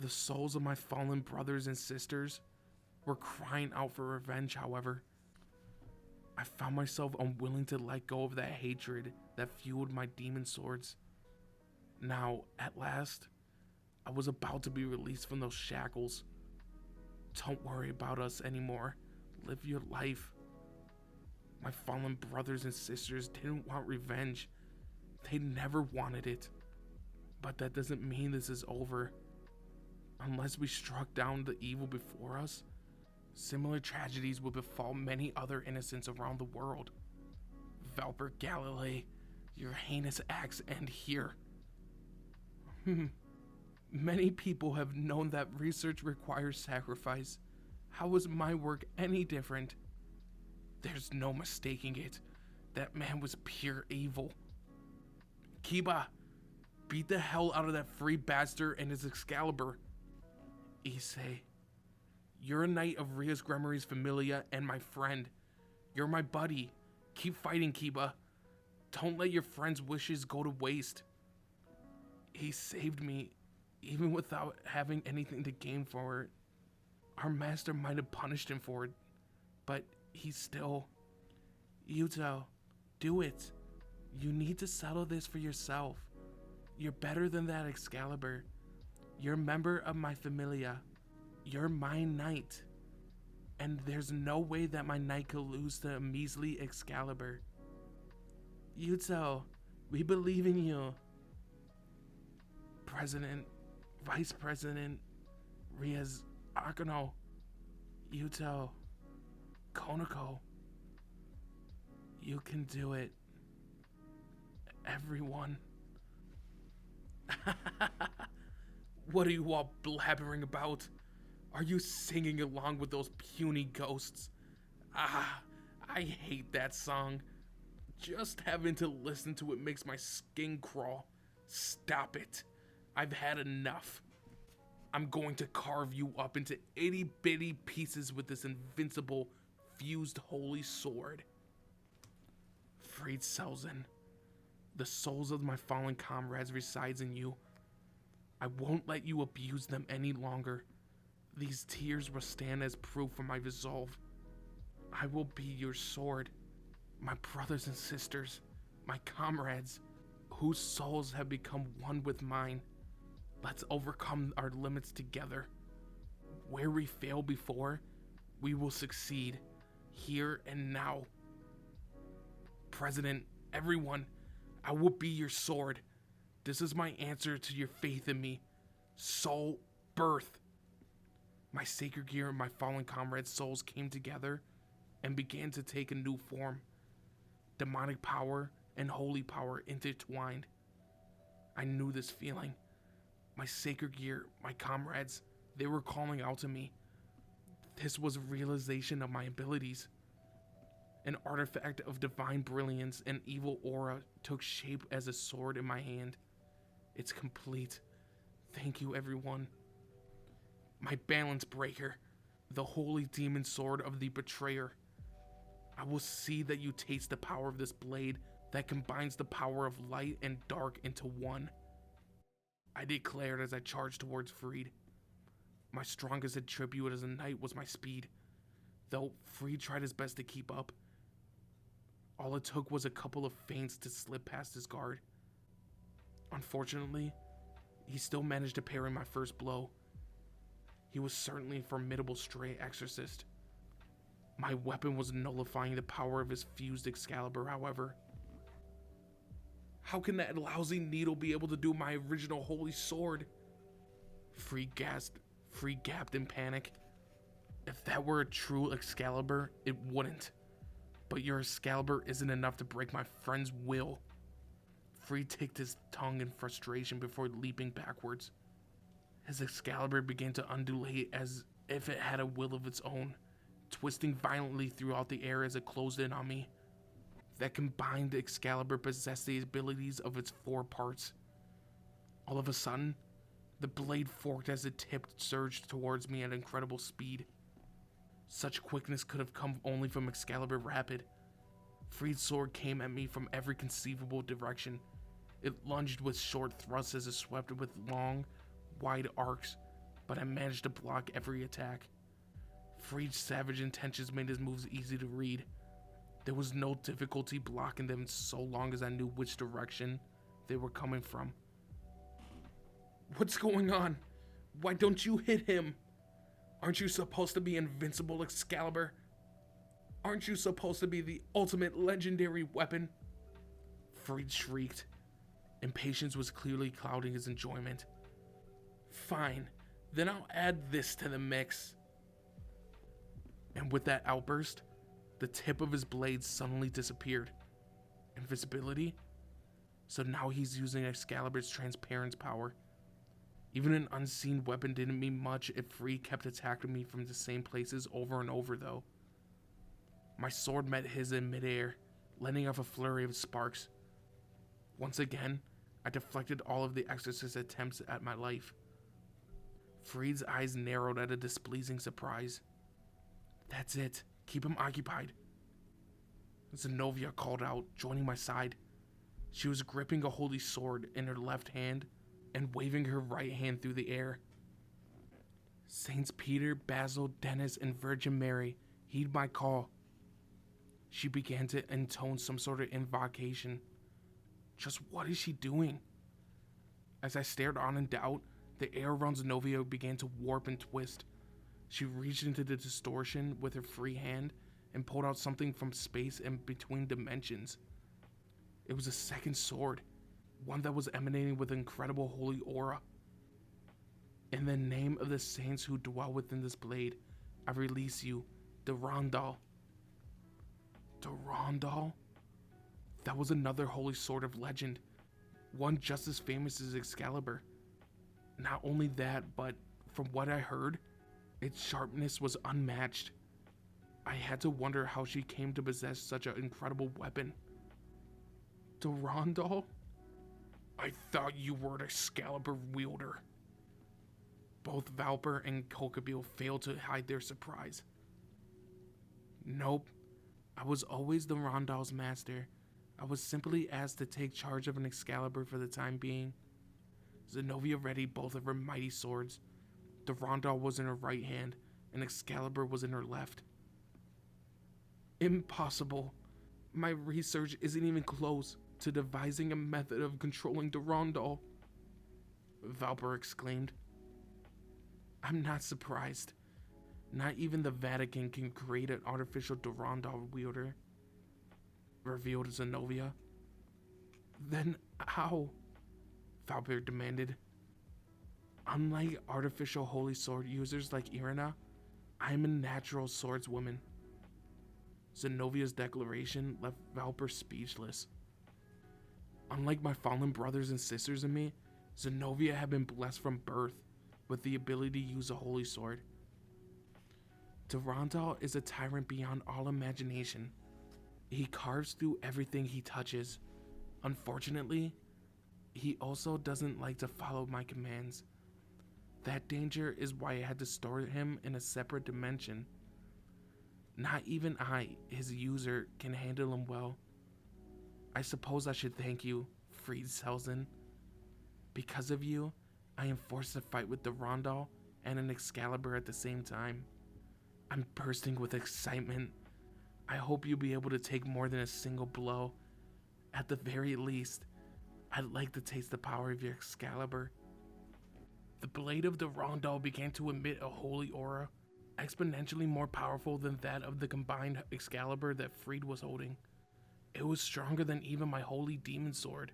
Speaker 1: The souls of my fallen brothers and sisters were crying out for revenge, however. I found myself unwilling to let go of that hatred that fueled my demon swords. Now, at last, I was about to be released from those shackles. Don't worry about us anymore. Live your life. My fallen brothers and sisters didn't want revenge. They never wanted it. But that doesn't mean this is over. Unless we struck down the evil before us, similar tragedies would befall many other innocents around the world. Valper Galilei, your heinous acts end here. Many people have known that research requires sacrifice. How is my work any different? There's no mistaking it. That man was pure evil. Kiba, beat the hell out of that free bastard and his Excalibur. Issei, you're a knight of Rias Gremmary's Familia and my friend. You're my buddy. Keep fighting, Kiba. Don't let your friend's wishes go to waste. He saved me, even without having anything to gain for it. Our master might have punished him for it, but he's still... Yuto, do it. You need to settle this for yourself. You're better than that Excalibur. You're a member of my Familia. You're my knight. And there's no way that my knight could lose to a measly Excalibur. Yuto, we believe in you. President, Vice President, Rias, Akano, Yuto, Konako. You can do it. Everyone. What are you all blabbering about? Are you singing along with those puny ghosts? Ah, I hate that song. Just having to listen to it makes my skin crawl. Stop it. I've had enough. I'm going to carve you up into itty-bitty pieces with this invincible, fused holy sword. Freed Selzen, the souls of my fallen comrades resides in you. I won't let you abuse them any longer. These tears will stand as proof of my resolve. I will be your sword, my brothers and sisters, my comrades, whose souls have become one with mine. Let's overcome our limits together. Where we failed before, we will succeed, here and now. President, everyone, I will be your sword. This is my answer to your faith in me. Soul birth. My sacred gear and my fallen comrades' souls came together and began to take a new form. Demonic power and holy power intertwined. I knew this feeling. My sacred gear, my comrades, They were calling out to me. This was a realization of my abilities. An artifact of divine brilliance and evil aura took shape as a sword in my hand. It's complete. Thank you, everyone. My balance breaker, the holy demon sword of the betrayer. I will see that you taste the power of this blade that combines the power of light and dark into one. I declared as I charged towards Freed. My strongest attribute as a knight was my speed, though Freed tried his best to keep up. All it took was a couple of feints to slip past his guard. Unfortunately, he still managed to parry my first blow. He was certainly a formidable stray exorcist. My weapon was nullifying the power of his fused Excalibur, however. How can that lousy needle be able to do my original holy sword? Freed gasped in panic. If that were a true Excalibur, it wouldn't. But your Excalibur isn't enough to break my friend's will. Freed ticked his tongue in frustration before leaping backwards. His Excalibur began to undulate as if it had a will of its own, twisting violently throughout the air as it closed in on me. That combined Excalibur possessed the abilities of its four parts. All of a sudden, the blade forked as it tipped surged towards me at incredible speed. Such quickness could have come only from Excalibur Rapid. Freed's sword came at me from every conceivable direction. It lunged with short thrusts as it swept with long, wide arcs, but I managed to block every attack. Freed's savage intentions made his moves easy to read. There was no difficulty blocking them so long as I knew which direction they were coming from. What's going on? Why don't you hit him? Aren't you supposed to be invincible, Excalibur? Aren't you supposed to be the ultimate legendary weapon? Freed shrieked. Impatience was clearly clouding his enjoyment. Fine, then I'll add this to the mix. And with that outburst, the tip of his blade suddenly disappeared. Invisibility? So now he's using Excalibur's transparent power. Even an unseen weapon didn't mean much if Freed kept attacking me from the same places over and over, though. My sword met his in midair, letting off a flurry of sparks. Once again, I deflected all of the exorcist's attempts at my life. Freed's eyes narrowed at a displeasing surprise. That's it. Keep him occupied. Zenobia called out, joining my side. She was gripping a holy sword in her left hand and waving her right hand through the air. Saints Peter, Basil, Dennis, and Virgin Mary, heed my call. She began to intone some sort of invocation. Just what is she doing? As I stared on in doubt, the air around Zenobia began to warp and twist. She reached into the distortion with her free hand and pulled out something from space and between dimensions. It was a second sword, one that was emanating with incredible holy aura. In the name of the saints who dwell within this blade, I release you, Durandal. Durandal? That was another holy sword of legend, one just as famous as Excalibur. Not only that, but from what I heard, its sharpness was unmatched. I had to wonder how she came to possess such an incredible weapon. Durandal? I thought you were an Excalibur wielder. Both Valper and Kokabille failed to hide their surprise. Nope. I was always Durandal's master. I was simply asked to take charge of an Excalibur for the time being. Zenobia readied both of her mighty swords. Durandal was in her right hand, and Excalibur was in her left. Impossible. My research isn't even close to devising a method of controlling Durandal, Valper exclaimed. I'm not surprised. Not even the Vatican can create an artificial Durandal wielder, revealed Zenobia. Then how? Valper demanded. Unlike artificial holy sword users like Irina, I am a natural swordswoman. Zenovia's declaration left Valper speechless. Unlike my fallen brothers and sisters and me, Zenobia had been blessed from birth. with the ability to use a holy sword. Durandal is a tyrant beyond all imagination. He carves through everything he touches. Unfortunately, he also doesn't like to follow my commands. That danger is why I had to store him in a separate dimension. Not even I, his user, can handle him well. I suppose I should thank you, Friedselsen. Because of you, I am forced to fight with Durandal and an Excalibur at the same time. I'm bursting with excitement. I hope you'll be able to take more than a single blow. At the very least, I'd like to taste the power of your Excalibur. The blade of Durandal began to emit a holy aura, exponentially more powerful than that of the combined Excalibur that Fried was holding. It was stronger than even my holy demon sword.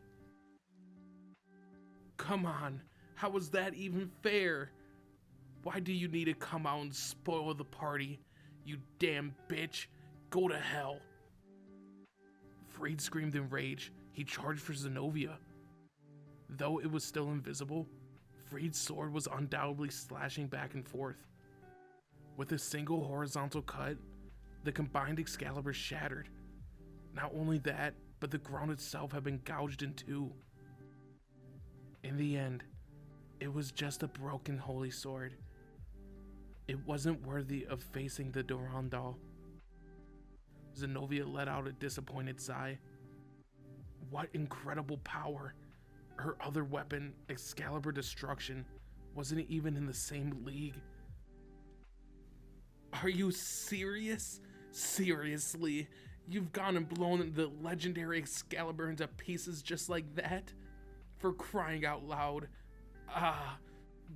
Speaker 1: Come on, how was that even fair? Why do you need to come out and spoil the party? You damn bitch, go to hell. Fried screamed in rage. He charged for Zenobia. Though it was still invisible, Fried's sword was undoubtedly slashing back and forth. With a single horizontal cut, the combined Excalibur shattered. Not only that, but the ground itself had been gouged in two. In the end, it was just a broken holy sword. It wasn't worthy of facing the Durandal. Zenobia let out a disappointed sigh. What incredible power! Her other weapon, Excalibur Destruction, wasn't even in the same league. Are you serious? Seriously? You've gone and blown the legendary Excalibur into pieces just like that? For crying out loud.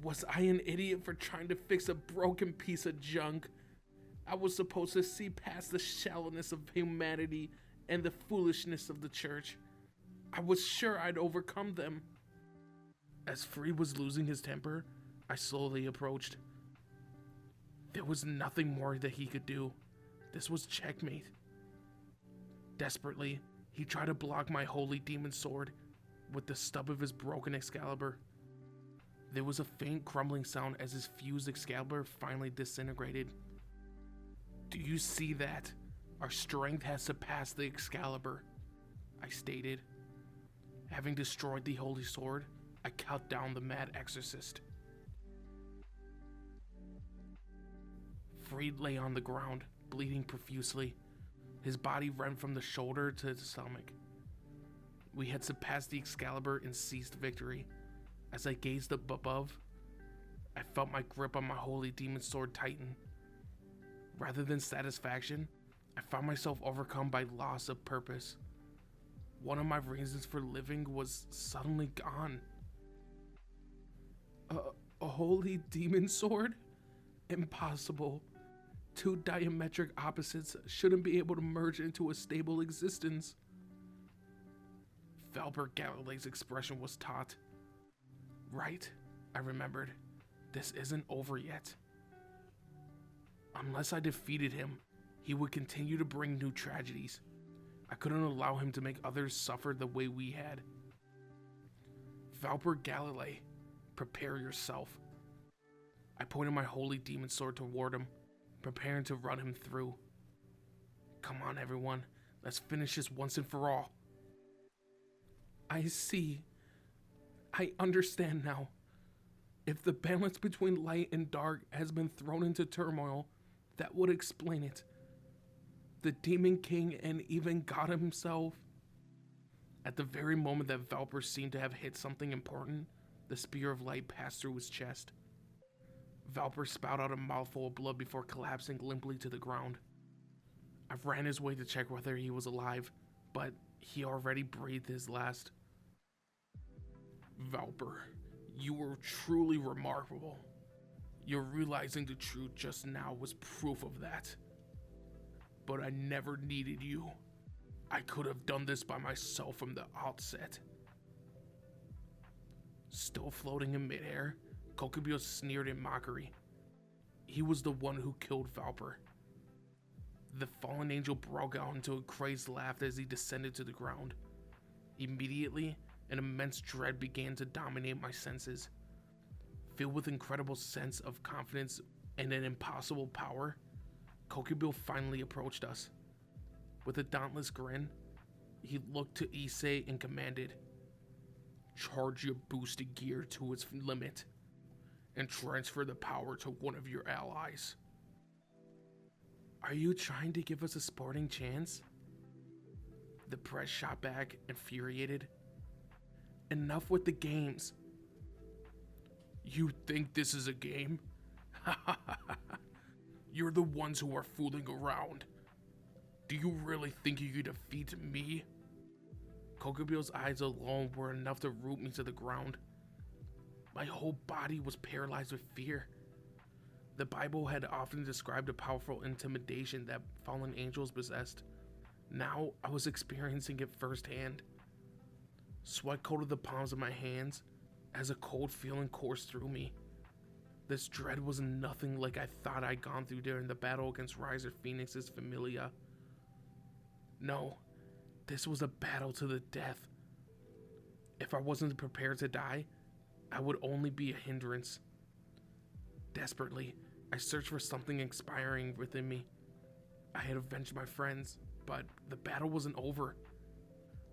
Speaker 1: Was I an idiot for trying to fix a broken piece of junk? I was supposed to see past the shallowness of humanity and the foolishness of the church. I was sure I'd overcome them. As Fried was losing his temper, I slowly approached. There was nothing more that he could do. This was checkmate. Desperately, he tried to block my holy demon sword with the stub of his broken Excalibur. There was a faint crumbling sound as his fused Excalibur finally disintegrated. Do you see that? Our strength has surpassed the Excalibur, I stated. Having destroyed the holy sword, I cut down the mad exorcist. Fried lay on the ground, bleeding profusely. His body rent from the shoulder to the stomach. We had surpassed the Excalibur and seized victory. As I gazed up above, I felt my grip on my holy demon sword tighten. Rather than satisfaction, I found myself overcome by loss of purpose. One of my reasons for living was suddenly gone. A holy demon sword? Impossible. Two diametric opposites shouldn't be able to merge into a stable existence. Valbert Galilee's expression was taut. Right, I remembered. This isn't over yet. Unless I defeated him, he would continue to bring new tragedies. I couldn't allow him to make others suffer the way we had. Valbert Galilee, prepare yourself. I pointed my holy demon sword toward him, preparing to run him through. Come on, everyone. Let's finish this once and for all. I see. I understand now. If the balance between light and dark has been thrown into turmoil, that would explain it. The Demon King and even God himself. At the very moment that Valper seemed to have hit something important, the spear of light passed through his chest. Valper spat out a mouthful of blood before collapsing limply to the ground. I ran his way to check whether he was alive, but he already breathed his last. Valper, you were truly remarkable. Your realizing the truth just now was proof of that. But I never needed you. I could have done this by myself from the outset. Still floating in midair, Kokubyo sneered in mockery. He was the one who killed Valper. The fallen angel broke out into a crazed laugh as he descended to the ground. Immediately, an immense dread began to dominate my senses. Filled with incredible sense of confidence and an impossible power, Kokubil finally approached us. With a dauntless grin, he looked to Issei and commanded, "Charge your boosted gear to its limit, and transfer the power to one of your allies." "Are you trying to give us a sporting chance?" The press shot back, infuriated. "Enough with the games." "You think this is a game? You're the ones who are fooling around. Do you really think you can defeat me?" Kokubil's eyes alone were enough to root me to the ground. My whole body was paralyzed with fear. The Bible had often described a powerful intimidation that fallen angels possessed. Now I was experiencing it firsthand. Sweat coated the palms of my hands as a cold feeling coursed through me. This dread was nothing like I thought I'd gone through during the battle against Riser Phoenix's Familia. No, this was a battle to the death. If I wasn't prepared to die, I would only be a hindrance. Desperately, I searched for something inspiring within me. I had avenged my friends, but the battle wasn't over.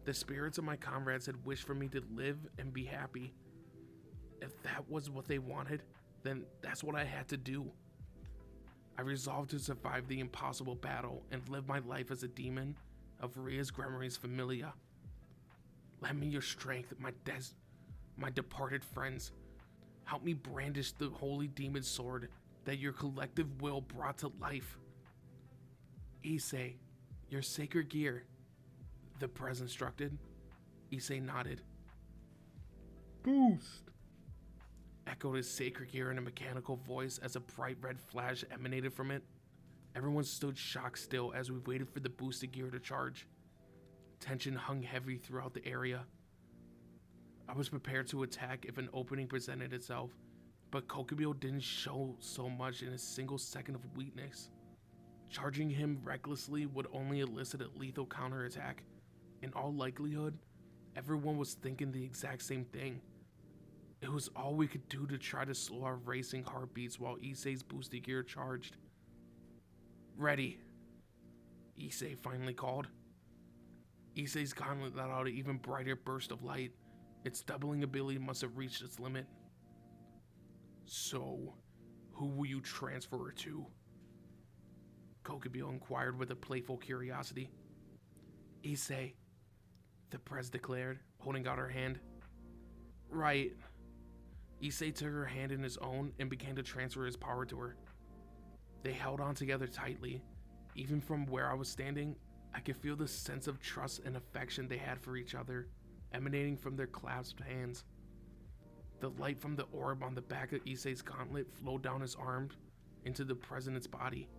Speaker 1: The spirits of my comrades had wished for me to live and be happy. If that was what they wanted, then that's what I had to do. I resolved to survive the impossible battle and live my life as a demon of Ria's Gremory's Familia. Lend me your strength, my departed friends. Help me brandish the holy demon sword that your collective will brought to life. Issei, your sacred gear, the prez instructed. Issei nodded.
Speaker 2: Boost!
Speaker 1: Echoed his sacred gear in a mechanical voice as a bright red flash emanated from it. Everyone stood shocked still as we waited for the boosted gear to charge. Tension hung heavy throughout the area. I was prepared to attack if an opening presented itself, but Kokubil didn't show so much in a single second of weakness. Charging him recklessly would only elicit a lethal counterattack. In all likelihood, everyone was thinking the exact same thing. It was all we could do to try to slow our racing heartbeats while Issei's boosted gear charged. "Ready," Issei finally called. Issei's gauntlet let out an even brighter burst of light. Its doubling ability must have reached its limit. "So, who will you transfer it to?" Kokubil inquired with a playful curiosity. "Issei," the prez declared, holding out her hand. "Right." Issei took her hand in his own and began to transfer his power to her. They held on together tightly. Even from where I was standing, I could feel the sense of trust and affection they had for each other, emanating from their clasped hands. The light from the orb on the back of Issei's gauntlet flowed down his arm into the president's body.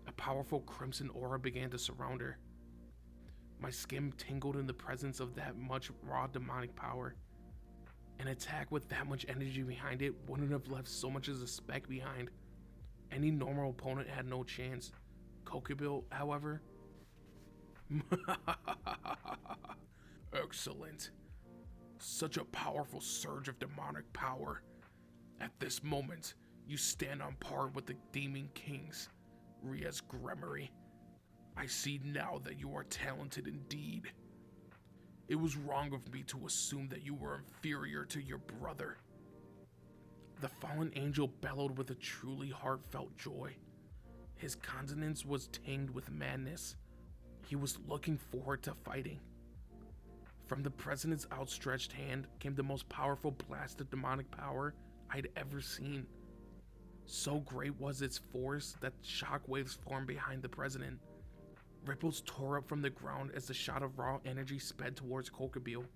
Speaker 1: A powerful crimson aura began to surround her. My skin tingled in the presence of that much raw demonic power. An attack with that much energy behind it wouldn't have left so much as a speck behind. Any normal opponent had no chance. Kokubil, however... Excellent. Such a powerful surge of demonic power. At this moment, you stand on par with the Demon Kings, Ria's Gremory. I see now that you are talented indeed. It was wrong of me to assume that you were inferior to your brother." The fallen angel bellowed with a truly heartfelt joy. His countenance was tinged with madness. He was looking forward to fighting. From the president's outstretched hand came the most powerful blast of demonic power I'd ever seen. So great was its force that shockwaves formed behind the president. Ripples tore up from the ground as the shot of raw energy sped towards Kokubil.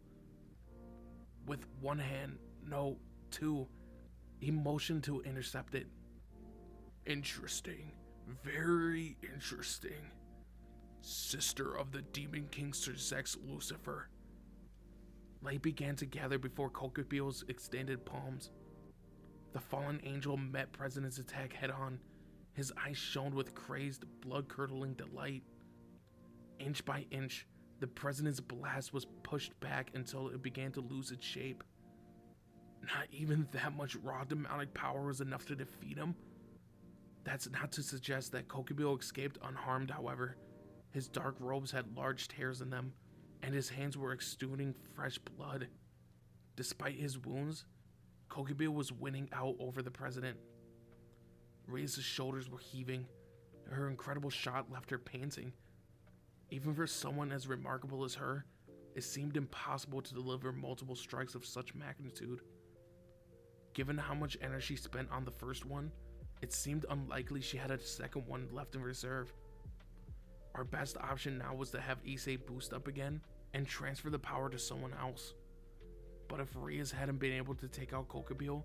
Speaker 1: With one hand, no, two, he motioned to intercept it. "Interesting. Very interesting. Sister of the Demon King Sir Zex Lucifer." Light began to gather before Kokubil's extended palms. The fallen angel met President's attack head-on. His eyes shone with crazed, blood-curdling delight. Inch by inch, the President's blast was pushed back until it began to lose its shape. Not even that much raw demonic power was enough to defeat him? That's not to suggest that Kokubyo escaped unharmed, however. His dark robes had large tears in them, and his hands were exuding fresh blood. Despite his wounds, Kokubyo was winning out over the president. Ria's shoulders were heaving. Her incredible shot left her panting. Even for someone as remarkable as her, it seemed impossible to deliver multiple strikes of such magnitude. Given how much energy spent on the first one, it seemed unlikely she had a second one left in reserve. Our best option now was to have Issei boost up again and transfer the power to someone else. But if Rias hadn't been able to take out Kokubyo,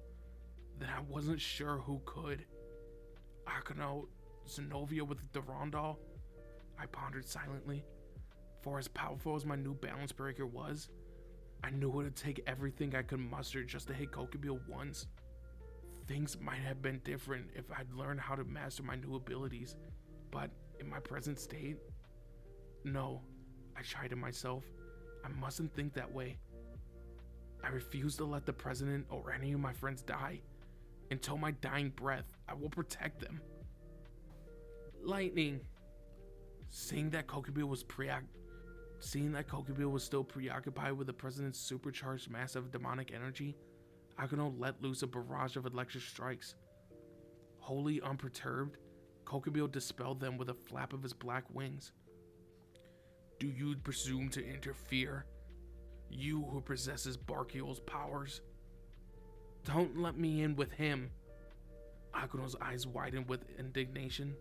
Speaker 1: then I wasn't sure who could. Akano, Zenobia with the Durandal? I pondered silently. For as powerful as my new balance breaker was, I knew it would take everything I could muster just to hit Kokubyo once. Things might have been different if I'd learned how to master my new abilities, but in my present state, no, I chided myself. I mustn't think that way. I refuse to let the president or any of my friends die. Until my dying breath, I will protect them. Lightning. Seeing that Kokubyo was still preoccupied with the president's supercharged massive demonic energy, Akano let loose a barrage of electric strikes. Wholly unperturbed, Kokubyo dispelled them with a flap of his black wings. Do you presume to interfere? You who possesses Barkio's powers? Don't let me in with him. Akano's eyes widened with indignation.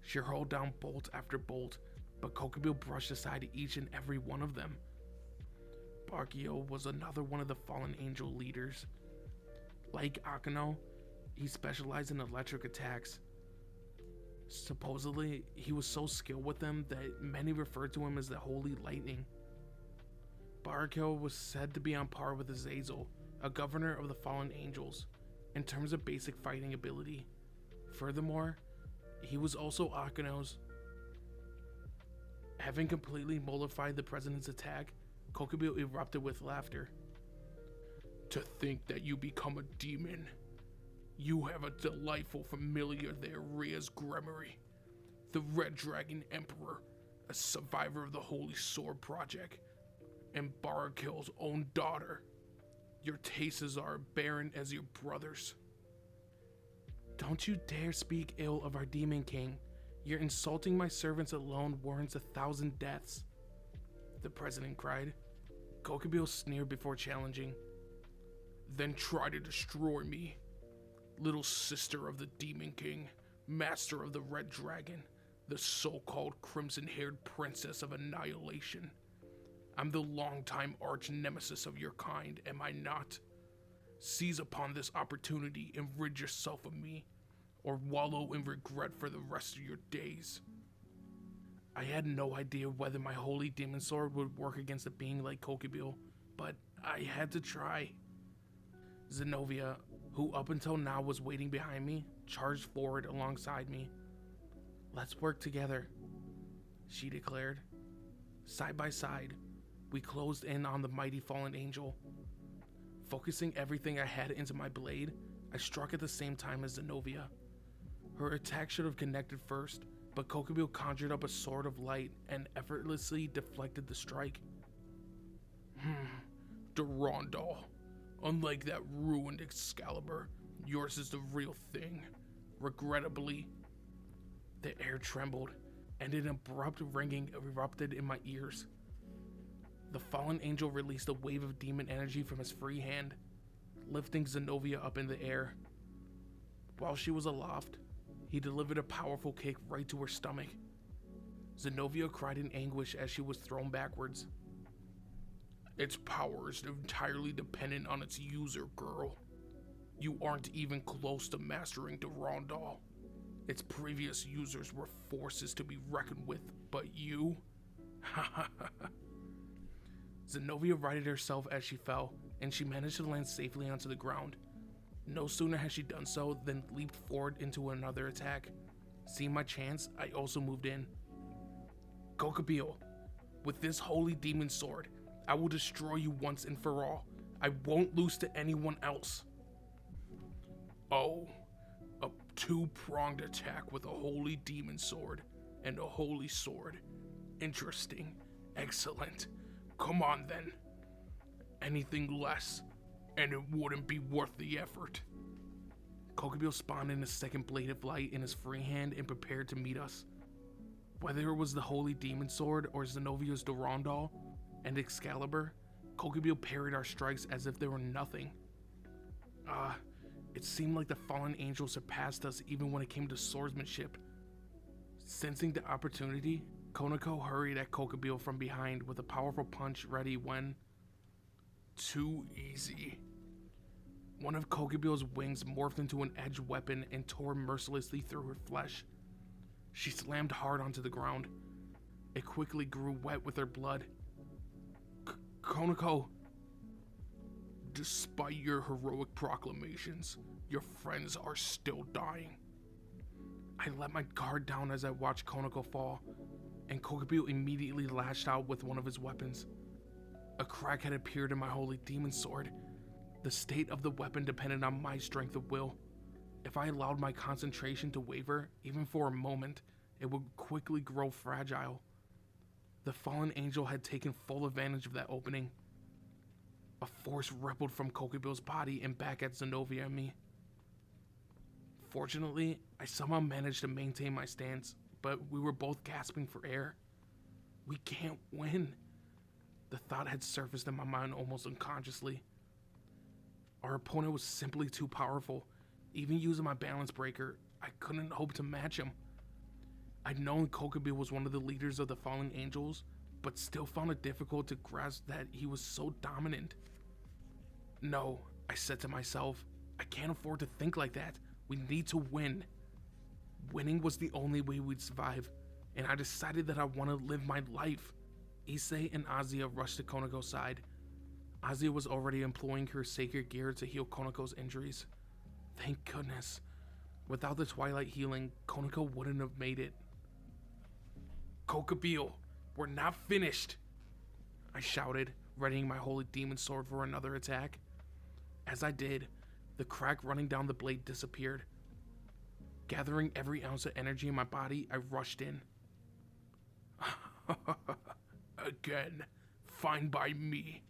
Speaker 1: She hurled down bolt after bolt, but Kokubyo brushed aside each and every one of them. Barkio was another one of the fallen angel leaders. Like Akano, he specialized in electric attacks. Supposedly, he was so skilled with them that many referred to him as the Holy Lightning. Barkio was said to be on par with Azazel, a governor of the fallen angels, in terms of basic fighting ability. Furthermore, he was also Akano's. Having completely mollified the president's attack, Kokubyo erupted with laughter. To think that you become a demon. You have a delightful familiar there, Ria's Gremory, the Red Dragon Emperor, a survivor of the Holy Sword Project, and Barakil's own daughter. Your tastes are barren as your brother's. Don't you dare speak ill of our Demon King. Your insulting my servants alone warrants 1,000 deaths, the president cried. Kokubyo sneered before challenging. Then try to destroy me. Little sister of the Demon King, master of the Red Dragon, the so-called crimson-haired princess of annihilation. I'm the longtime arch-nemesis of your kind, am I not? Seize upon this opportunity and rid yourself of me, or wallow in regret for the rest of your days. I had no idea whether my holy demon sword would work against a being like Kokubyo, but I had to try. Zenobia, who up until now was waiting behind me, charged forward alongside me. Let's work together, she declared. Side by side, we closed in on the mighty fallen angel. Focusing everything I had into my blade, I struck at the same time as Zenobia. Her attack should have connected first, but Kokubyo conjured up a sword of light and effortlessly deflected the strike. Durandal. Unlike that ruined Excalibur, yours is the real thing. Regrettably. The air trembled, and an abrupt ringing erupted in my ears. The fallen angel released a wave of demon energy from his free hand, lifting Zenobia up in the air. While she was aloft, he delivered a powerful kick right to her stomach. Zenobia cried in anguish as she was thrown backwards. Its power is entirely dependent on its user, girl. You aren't even close to mastering Durandal. Its previous users were forces to be reckoned with, but you? Zenobia righted herself as she fell, and she managed to land safely onto the ground. No sooner had she done so than leaped forward into another attack. Seeing my chance, I also moved in. Kokubyo, with this holy demon sword, I will destroy you once and for all. I won't lose to anyone else. Oh, a two-pronged attack with a holy demon sword and a holy sword. Interesting. Excellent. Come on then. Anything less, and it wouldn't be worth the effort. Kokubio spawned in a second blade of light in his free hand and prepared to meet us. Whether it was the holy demon sword or Zenovia's Durandal and Excalibur, Kokubio parried our strikes as if they were nothing. It seemed like the fallen angel surpassed us even when it came to swordsmanship. Sensing the opportunity, Konako hurried at Kokubio from behind with a powerful punch ready when... Too easy. One of Kokubio's wings morphed into an edged weapon and tore mercilessly through her flesh. She slammed hard onto the ground. It quickly grew wet with her blood. Konako, despite your heroic proclamations, your friends are still dying. I let my guard down as I watched Konako fall, and Kokubio immediately lashed out with one of his weapons. A crack had appeared in my holy demon sword. The state of the weapon depended on my strength of will. If I allowed my concentration to waver, even for a moment, it would quickly grow fragile. The fallen angel had taken full advantage of that opening. A force rippled from Kokubio's body and back at Zenovia and me. Fortunately, I somehow managed to maintain my stance, but we were both gasping for air. We can't win. The thought had surfaced in my mind almost unconsciously. Our opponent was simply too powerful. Even using my balance breaker, I couldn't hope to match him. I'd known Kokubio was one of the leaders of the Fallen Angels, but still found it difficult to grasp that he was so dominant. No, I said to myself, I can't afford to think like that. We need to win. Winning was the only way we'd survive, and I decided that I want to live my life. Issei and Azia rushed to Konako's side. Azia was already employing her sacred gear to heal Konako's injuries. Thank goodness. Without the twilight healing, Konako wouldn't have made it. Kokubio, we're not finished, I shouted, readying my holy demon sword for another attack. As I did, the crack running down the blade disappeared. Gathering every ounce of energy in my body, I rushed in. Again, fine by me.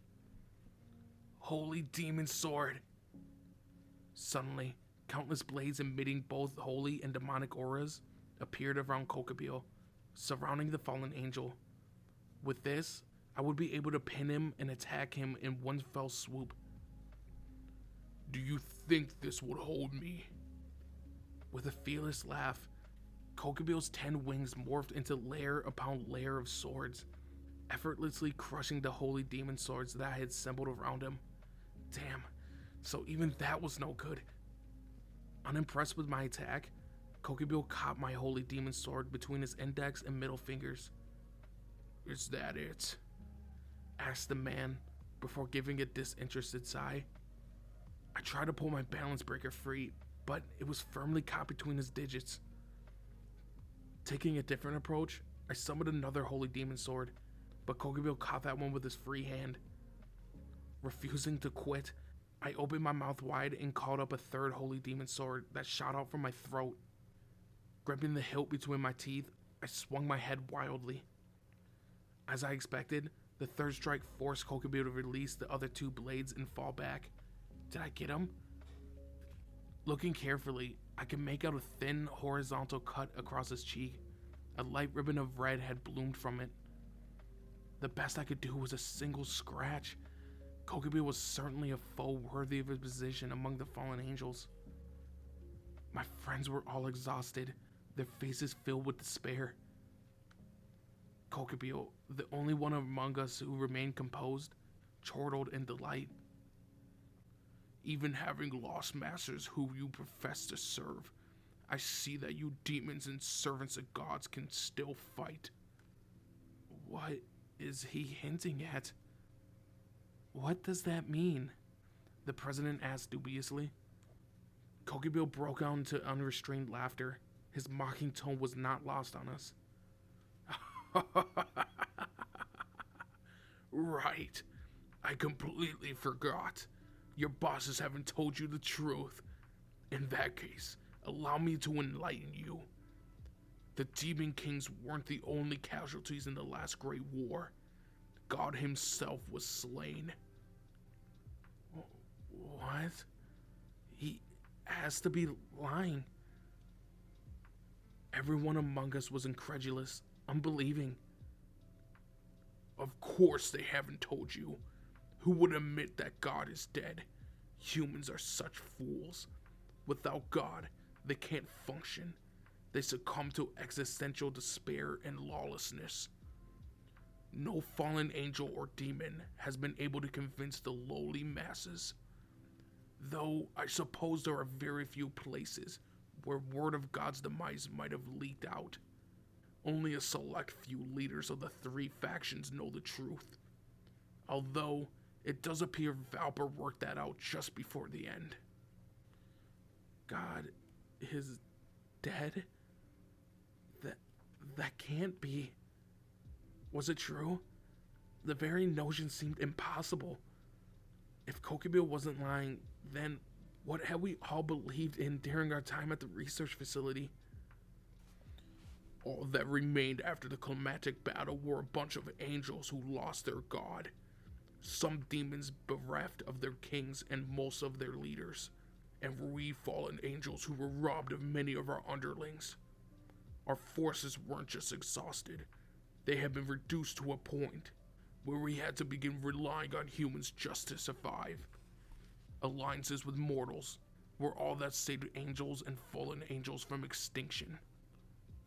Speaker 1: Holy demon sword. Suddenly, countless blades emitting both holy and demonic auras appeared around Kokubio, surrounding the fallen angel. With this, I would be able to pin him and attack him in one fell swoop. Do you think this would hold me? With a fearless laugh, Kokubio's 10 wings morphed into layer upon layer of swords, effortlessly crushing the holy demon swords that I had assembled around him. Damn, so even that was no good. Unimpressed with my attack, Kokubio caught my holy demon sword between his index and middle fingers. Is that it? Asked the man before giving a disinterested sigh. I tried to pull my balance breaker free, but it was firmly caught between his digits. Taking a different approach, I summoned another holy demon sword, but Kokubio caught that one with his free hand. Refusing to quit, I opened my mouth wide and called up a third holy demon sword that shot out from my throat. Gripping the hilt between my teeth, I swung my head wildly. As I expected, the third strike forced Kokubio to release the other two blades and fall back. Did I get him? Looking carefully, I could make out a thin horizontal cut across his cheek. A light ribbon of red had bloomed from it. The best I could do was a single scratch. Kokubio was certainly a foe worthy of his position among the fallen angels. My friends were all exhausted, their faces filled with despair. Kokubio, the only one among us who remained composed, chortled in delight. Even having lost masters who you profess to serve, I see that you demons and servants of gods can still fight. What is he hinting at? What does that mean? The president asked dubiously. Kokubio broke out into unrestrained laughter. His mocking tone was not lost on us. Right. I completely forgot. Your bosses haven't told you the truth. In that case, allow me to enlighten you. The Demon Kings weren't the only casualties in the last Great War. God himself was slain. What? He has to be lying. Everyone among us was incredulous, unbelieving. Of course they haven't told you. Who would admit that God is dead? Humans are such fools. Without God, they can't function. They succumb to existential despair and lawlessness. No fallen angel or demon has been able to convince the lowly masses. Though I suppose there are very few places where word of God's demise might have leaked out. Only a select few leaders of the three factions know the truth. Although, it does appear Valper worked that out just before the end. God is dead? That can't be. Was it true? The very notion seemed impossible. If Kokibio wasn't lying, then what had we all believed in during our time at the research facility? All that remained after the climatic battle were a bunch of angels who lost their god. Some demons bereft of their kings and most of their leaders, and we fallen angels who were robbed of many of our underlings. Our forces weren't just exhausted, they had been reduced to a point where we had to begin relying on humans just to survive. Alliances with mortals were all that saved angels and fallen angels from extinction.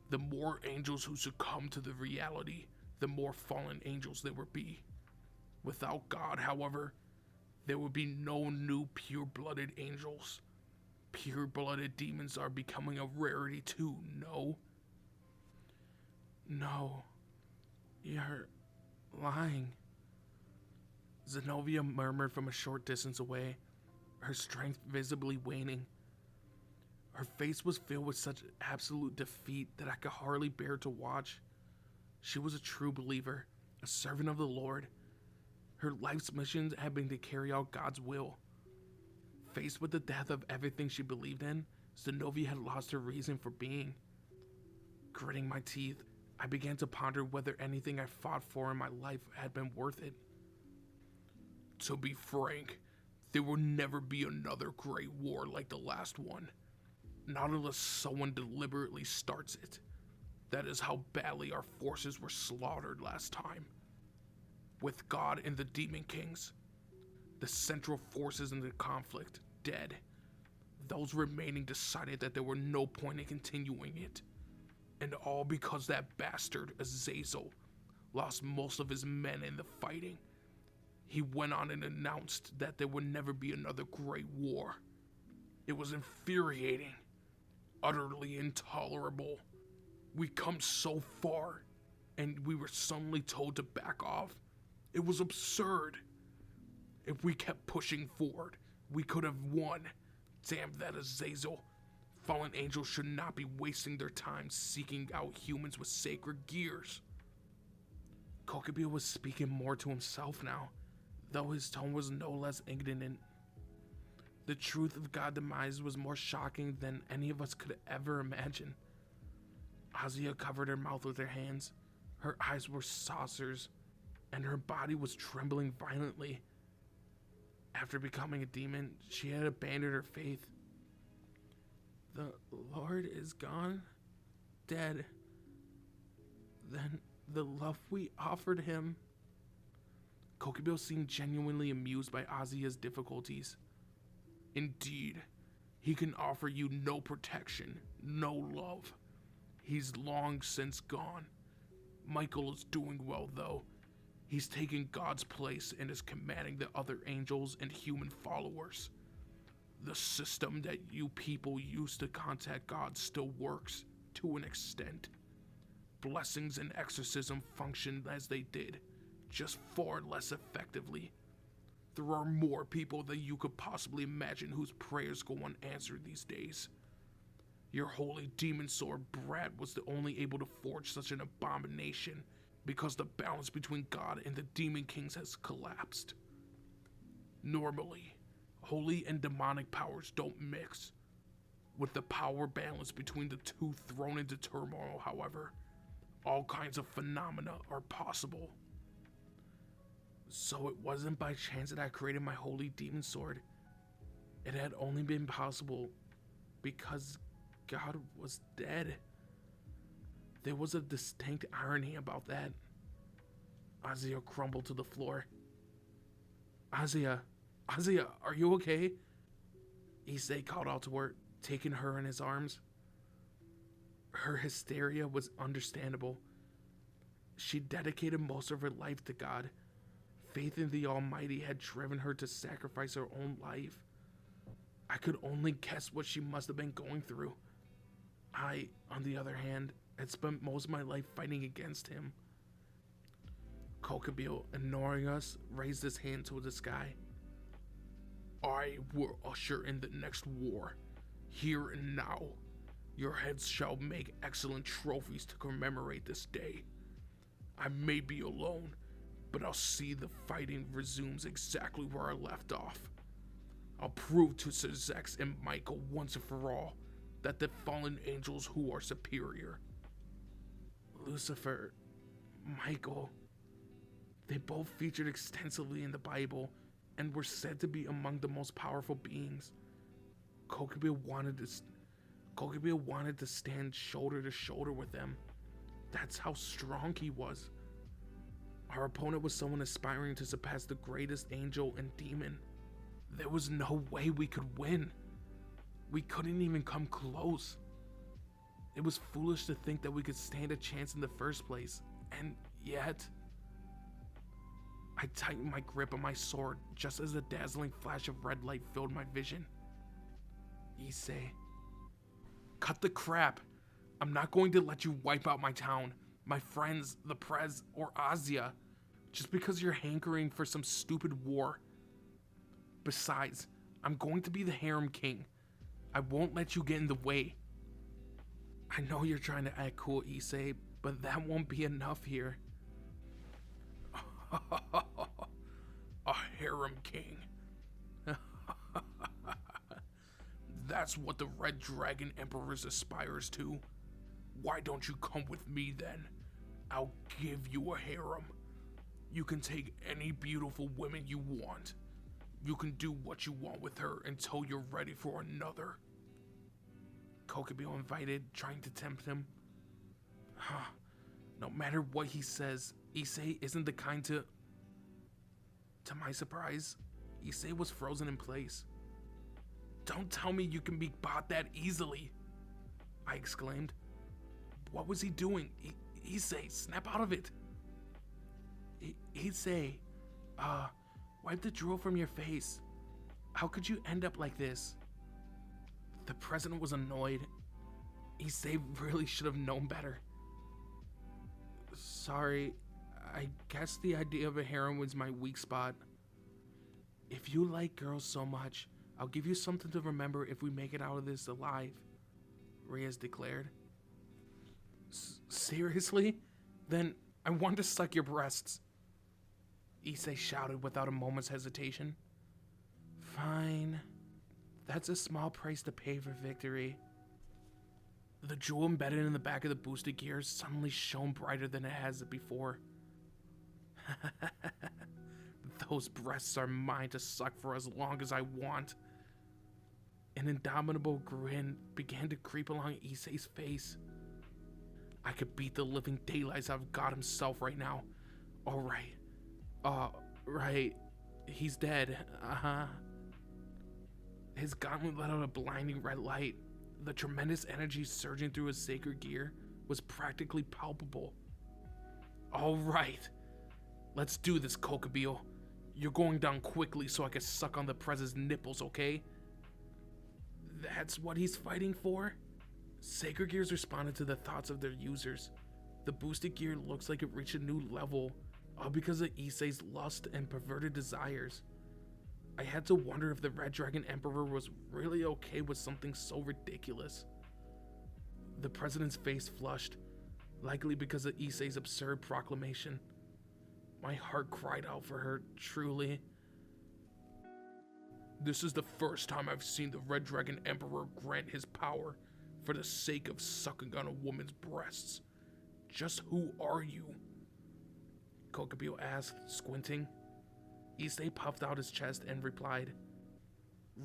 Speaker 1: The more angels who succumb to the reality, the more fallen angels there would be. Without God, however, there would be no new pure-blooded angels. Pure-blooded demons are becoming a rarity too, no? No, you're lying. Zenobia murmured from a short distance away, her strength visibly waning. Her face was filled with such absolute defeat that I could hardly bear to watch. She was a true believer, a servant of the Lord. Her life's mission had been to carry out God's will. Faced with the death of everything she believed in, Zenobia had lost her reason for being. Gritting my teeth, I began to ponder whether anything I fought for in my life had been worth it. To be frank, there will never be another great war like the last one. Not unless someone deliberately starts it. That is how badly our forces were slaughtered last time. With God and the Demon Kings, the central forces in the conflict dead, those remaining decided that there were no point in continuing it. And all because that bastard, Azazel, lost most of his men in the fighting. He went on and announced that there would never be another great war. It was infuriating, utterly intolerable. We come so far, and we were suddenly told to back off. It was absurd. If we kept pushing forward, we could have won. Damn that Azazel. Fallen angels should not be wasting their time seeking out humans with sacred gears. Kokibio was speaking more to himself now, though his tone was no less indignant. The truth of God's demise was more shocking than any of us could ever imagine. Azia covered her mouth with her hands. Her eyes were saucers, and her body was trembling violently. After becoming a demon, she had abandoned her faith. The Lord is gone, dead. Then the love we offered him. Kokibio seemed genuinely amused by Azia's difficulties. Indeed, he can offer you no protection, no love. He's long since gone. Michael is doing well, though. He's taken God's place and is commanding the other angels and human followers. The system that you people use to contact God still works, to an extent. Blessings and exorcism function as they did, just far less effectively. There are more people than you could possibly imagine whose prayers go unanswered these days. Your holy demon sword Brad was the only able to forge such an abomination because the balance between God and the Demon Kings has collapsed. Normally, holy and demonic powers don't mix. With the power balance between the two thrown into turmoil, however, all kinds of phenomena are possible. So it wasn't by chance that I created my holy demon sword. It had only been possible because God was dead. There was a distinct irony about that. Azia crumbled to the floor. Azia, are you okay? Issei called out to her, taking her in his arms. Her hysteria was understandable. She dedicated most of her life to God. Faith in the Almighty had driven her to sacrifice her own life. I could only guess what she must have been going through. I, on the other hand, had spent most of my life fighting against him. Kokubio, ignoring us, raised his hand toward the sky. I will usher in the next war, here and now. Your heads shall make excellent trophies to commemorate this day. I may be alone, but I'll see the fighting resumes exactly where I left off. I'll prove to Sir Zex and Michael once and for all that the fallen angels who are superior. Lucifer, Michael, they both featured extensively in the Bible and were said to be among the most powerful beings. Kokubio wanted to stand shoulder to shoulder with them. That's how strong he was. Our opponent was someone aspiring to surpass the greatest angel and demon. There was no way we could win. We couldn't even come close. It was foolish to think that we could stand a chance in the first place, and yet... I tightened my grip on my sword just as a dazzling flash of red light filled my vision. Issei, cut the crap. I'm not going to let you wipe out my town, my friends, the Prez, or Azia, just because you're hankering for some stupid war. Besides, I'm going to be the harem king. I won't let you get in the way. I know you're trying to act cool, Issei, but that won't be enough here. A harem king. That's what the Red Dragon Emperors aspires to. Why don't you come with me then? I'll give you a harem. You can take any beautiful woman you want. You can do what you want with her until you're ready for another. Kokubio invited, trying to tempt him. No matter what he says, Issei isn't the kind to... To my surprise, Issei was frozen in place. Don't tell me you can be bought that easily, I exclaimed. What was he doing? Issei, snap out of it. Issei, wipe the drool from your face. How could you end up like this? The president was annoyed. Issei really should have known better. Sorry, I guess the idea of a harem was my weak spot. If you like girls so much, I'll give you something to remember if we make it out of this alive, Reyes declared. Seriously? Then I want to suck your breasts, Issei shouted without a moment's hesitation. Fine. That's a small price to pay for victory. The jewel embedded in the back of the boosted gear suddenly shone brighter than it has before. Those breasts are mine to suck for as long as I want. An indomitable grin began to creep along Issei's face. I could beat the living daylights out of God himself right now. Alright. Right. He's dead. His gauntlet let out a blinding red light. The tremendous energy surging through his sacred gear was practically palpable. Alright. Let's do this, Kokubio. You're going down quickly so I can suck on the Prez's nipples, okay? That's what he's fighting for? Sacred gears responded to the thoughts of their users. The boosted gear looks like it reached a new level, all because of Issei's lust and perverted desires. I had to wonder if the Red Dragon Emperor was really okay with something so ridiculous. The president's face flushed, likely because of Issei's absurd proclamation. My heart cried out for her, truly. This is the first time I've seen the Red Dragon Emperor grant his power for the sake of sucking on a woman's breasts. Just who are you? Kokubio asked, squinting. Issei puffed out his chest and replied,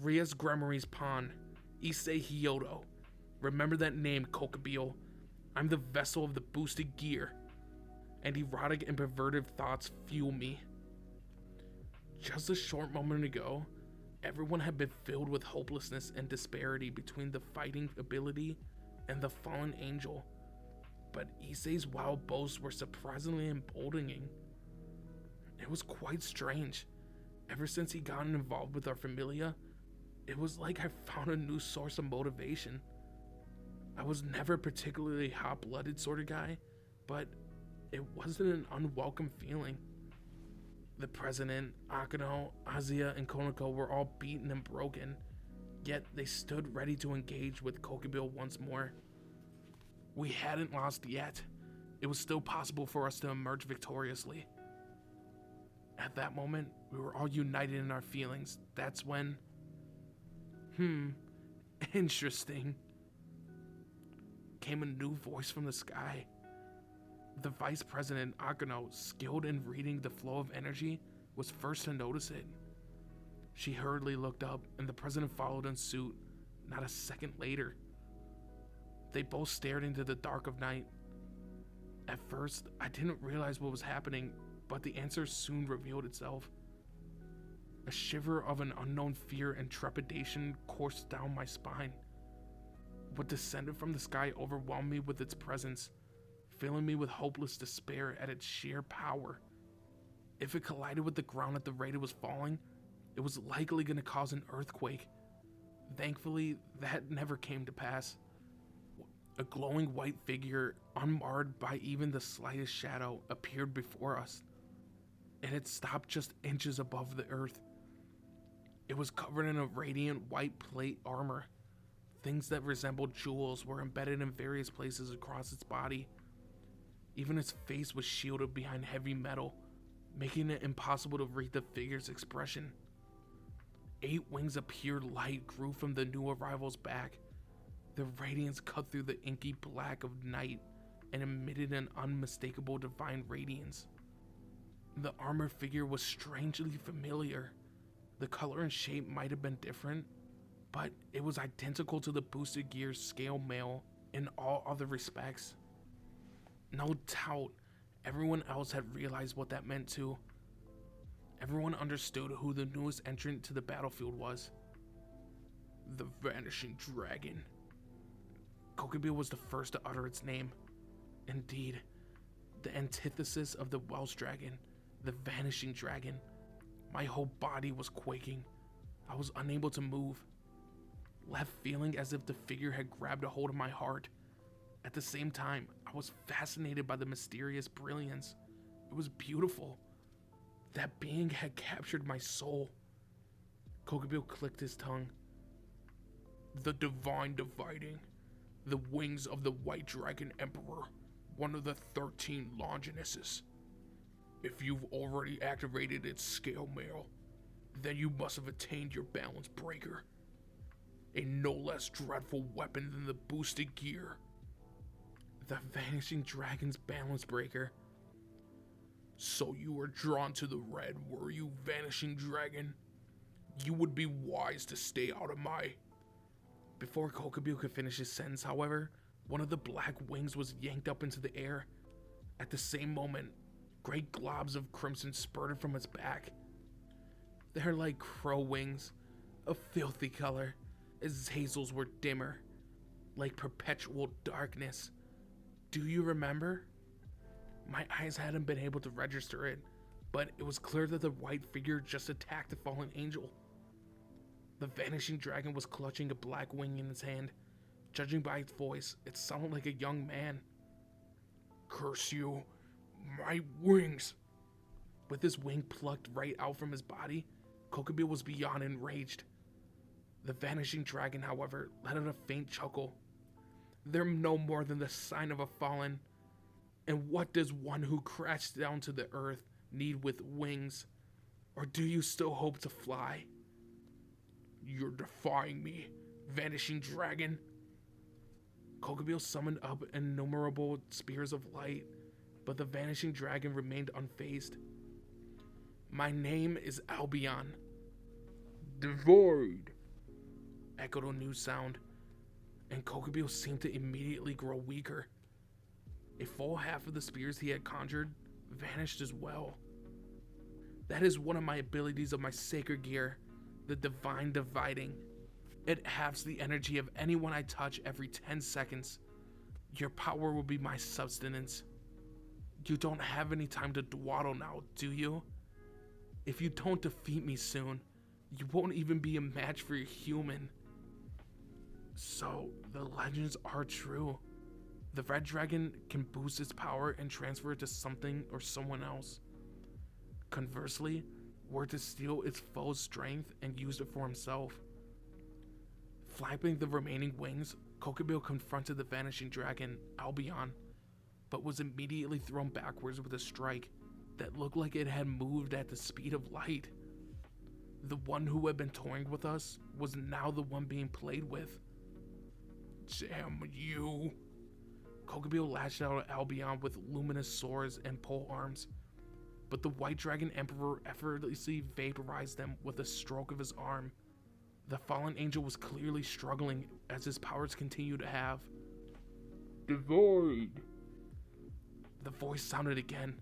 Speaker 1: Rias Gremory's pawn, Issei Hyodo. Remember that name, Kokubio. I'm the vessel of the boosted gear, and erotic and perverted thoughts fuel me. Just a short moment ago, everyone had been filled with hopelessness and disparity between the fighting ability and the fallen angel, but Issei's wild boasts were surprisingly emboldening. It was quite strange. Ever since he got involved with our familia, it was like I found a new source of motivation. I was never a particularly hot-blooded sort of guy, but it wasn't an unwelcome feeling. The president, Akano, Azuya, and Konoko were all beaten and broken, yet they stood ready to engage with Kokubio once more. We hadn't lost yet. It was still possible for us to emerge victoriously. At that moment, we were all united in our feelings. That's when... interesting. Came a new voice from the sky. The vice president, Akano, skilled in reading the flow of energy, was first to notice it. She hurriedly looked up, and the president followed in suit, not a second later. They both stared into the dark of night. At first, I didn't realize what was happening, but the answer soon revealed itself. A shiver of an unknown fear and trepidation coursed down my spine. What descended from the sky overwhelmed me with its presence, filling me with hopeless despair at its sheer power. If it collided with the ground at the rate it was falling, it was likely going to cause an earthquake. Thankfully, that never came to pass. A glowing white figure, unmarred by even the slightest shadow, appeared before us. It had stopped just inches above the earth. It was covered in a radiant white plate armor. Things that resembled jewels were embedded in various places across its body. Even its face was shielded behind heavy metal, making it impossible to read the figure's expression. 8 wings of pure light grew from the new arrival's back. Their radiance cut through the inky black of night and emitted an unmistakable divine radiance. The armored figure was strangely familiar. The color and shape might have been different, but it was identical to the boosted gear's scale mail in all other respects. No doubt, everyone else had realized what that meant too. Everyone understood who the newest entrant to the battlefield was. The Vanishing Dragon. Kokubio was the first to utter its name. Indeed, the antithesis of the Welsh Dragon, the Vanishing Dragon. My whole body was quaking. I was unable to move, left feeling as if the figure had grabbed a hold of my heart. At the same time, I was fascinated by the mysterious brilliance. It was beautiful. That being had captured my soul. Kokubio clicked his tongue. The Divine Dividing. The wings of the White Dragon Emperor, one of the 13 Longinuses. If you've already activated its scale mail, then you must have attained your balance breaker. A no less dreadful weapon than the boosted gear. The Vanishing Dragon's balance breaker. So you were drawn to the red, were you, Vanishing Dragon? You would be wise to stay out of my... Before Kokubio could finish his sentence, however, one of the black wings was yanked up into the air. At the same moment, great globs of crimson spurted from its back. They're like crow wings, a filthy color, as Hazel's were dimmer, like perpetual darkness. Do you remember? My eyes hadn't been able to register it, but it was clear that the white figure just attacked the fallen angel. The Vanishing Dragon was clutching a black wing in its hand. Judging by its voice, it sounded like a young man. Curse you, my wings! With his wing plucked right out from his body, Kokubio was beyond enraged. The Vanishing Dragon, however, let out a faint chuckle. They're no more than the sign of a fallen. And what does one who crashed down to the earth need with wings? Or do you still hope to fly? You're defying me, vanishing dragon. Kokobio summoned up innumerable spears of light, but the vanishing dragon remained unfazed. My name is Albion. Divide, echoed a new sound, and Kokobio seemed to immediately grow weaker. A full half of the spears he had conjured vanished as well. That is one of my abilities of my sacred gear, the Divine Dividing. It halves the energy of anyone I touch every 10 seconds. Your power will be my sustenance. You don't have any time to dawdle now, do you? If you don't defeat me soon, you won't even be a match for your human. So, the legends are true. The red dragon can boost its power and transfer it to something or someone else. Conversely, were to steal its foe's strength and use it for himself. Flapping the remaining wings, Kokobio confronted the vanishing dragon, Albion, but was immediately thrown backwards with a strike that looked like it had moved at the speed of light. The one who had been toying with us was now the one being played with. Damn you! Kokobio lashed out at Albion with luminous swords and pole arms, but the White Dragon Emperor effortlessly vaporized them with a stroke of his arm. The fallen angel was clearly struggling as his powers continued to halve. Divide! The voice sounded again.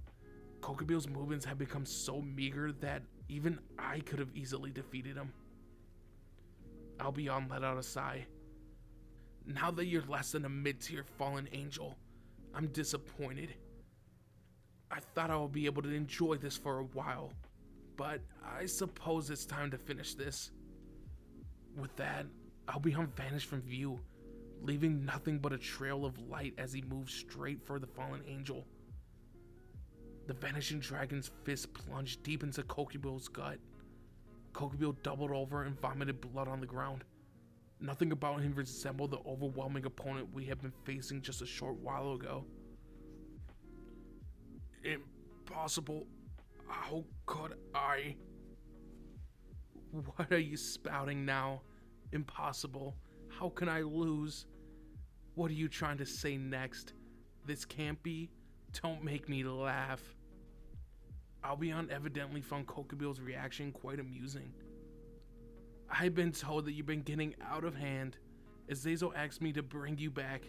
Speaker 1: Kokobio's movements had become so meager that even I could have easily defeated him. Albion let out a sigh. Now that you're less than a mid-tier fallen angel, I'm disappointed. I thought I would be able to enjoy this for a while, but I suppose it's time to finish this. With that, Albion vanished from view, leaving nothing but a trail of light as he moved straight for the fallen angel. The vanishing dragon's fist plunged deep into Kokobio's gut. Kokobio doubled over and vomited blood on the ground. Nothing about him resembled the overwhelming opponent we had been facing just a short while ago. Impossible. How could I? What are you spouting now? Impossible. How can I lose? What are you trying to say next? This can't be? Don't make me laugh. Albion evidently found Kokobio's reaction quite amusing. I've been told that you've been getting out of hand. Azazel asked me to bring you back,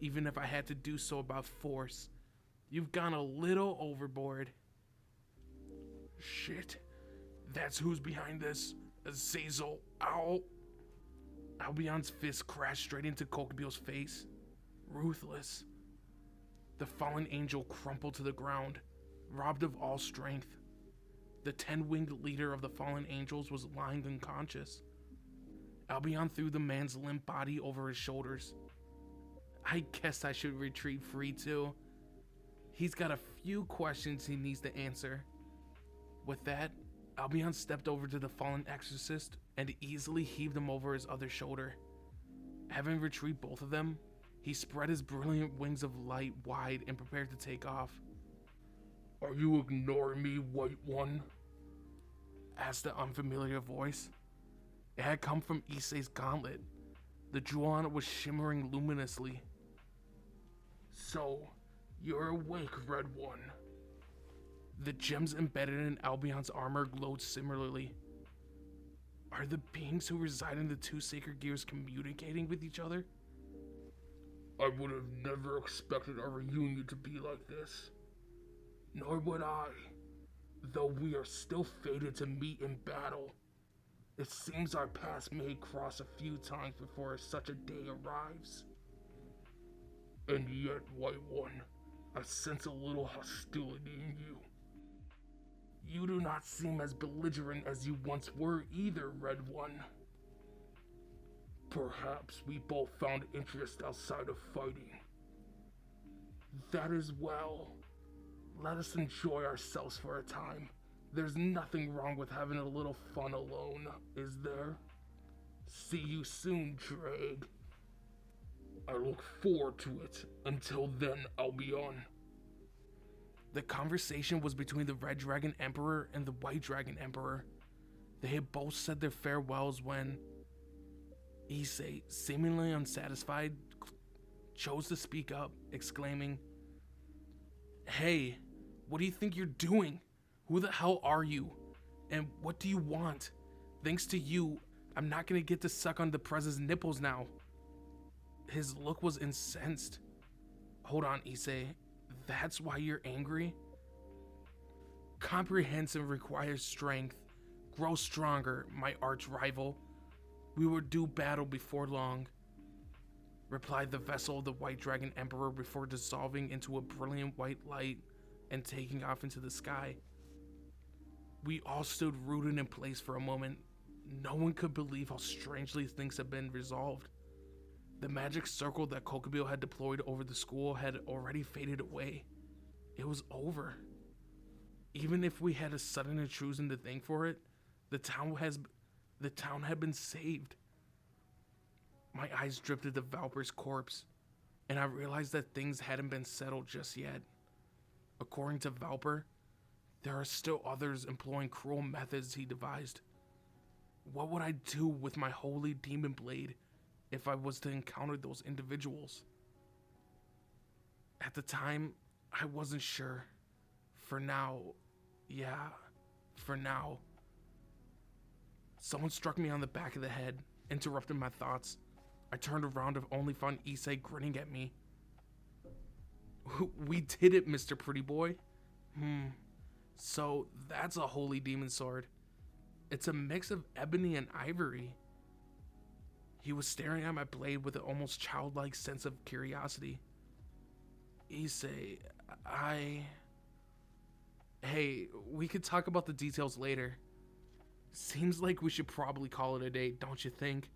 Speaker 1: even if I had to do so by force. You've gone a little overboard. Shit. That's who's behind this. Azazel. Ow. Albion's fist crashed straight into Kokobio's face. Ruthless. The fallen angel crumpled to the ground, robbed of all strength. The 10-winged leader of the fallen angels was lying unconscious. Albion threw the man's limp body over his shoulders. I guess I should retreat free too. He's got a few questions he needs to answer. With that, Albion stepped over to the fallen exorcist and easily heaved him over his other shoulder. Having retrieved both of them, he spread his brilliant wings of light wide and prepared to take off. Are you ignoring me, White One? Asked the unfamiliar voice. It had come from Issei's gauntlet. The jewel on it was shimmering luminously. So, you're awake, Red One. The gems embedded in Albion's armor glowed similarly. Are the beings who reside in the two sacred gears communicating with each other? I would have never expected our reunion to be like this. Nor would I, though we are still fated to meet in battle. It seems our paths may cross a few times before such a day arrives. And yet, White One, I sense a little hostility in you. You do not seem as belligerent as you once were either, Red One. Perhaps we both found interest outside of fighting. That is well. Let us enjoy ourselves for a time. There's nothing wrong with having a little fun alone, is there? See you soon, Drag. I look forward to it. Until then, Albion. The conversation was between the Red Dragon Emperor and the White Dragon Emperor. They had both said their farewells when, Issei, seemingly unsatisfied, chose to speak up, exclaiming, "Hey, what do you think you're doing? Who the hell are you? And what do you want? Thanks to you, I'm not gonna get to suck on the Prez's nipples now." His look was incensed. "Hold on, Issei. That's why you're angry? Comprehension requires strength. Grow stronger, my arch rival. We will do battle before long," replied the vessel of the White Dragon Emperor before dissolving into a brilliant white light and taking off into the sky. We all stood rooted in place for a moment. No one could believe how strangely things had been resolved. The magic circle that Kokubio had deployed over the school had already faded away. It was over. Even if we had a sudden intrusion to thank for it, the town had been saved. My eyes drifted to Valper's corpse, and I realized that things hadn't been settled just yet. According to Valper, there are still others employing cruel methods he devised. What would I do with my holy demon blade if I was to encounter those individuals? At the time, I wasn't sure. For now, for now. Someone struck me on the back of the head, interrupting my thoughts. I turned around and only found Issei grinning at me. "We did it, Mr. Pretty Boy. So that's a holy demon sword. It's a mix of ebony and ivory." He was staring at my blade with an almost childlike sense of curiosity. "Issei, Hey, we could talk about the details later. Seems like we should probably call it a day, don't you think?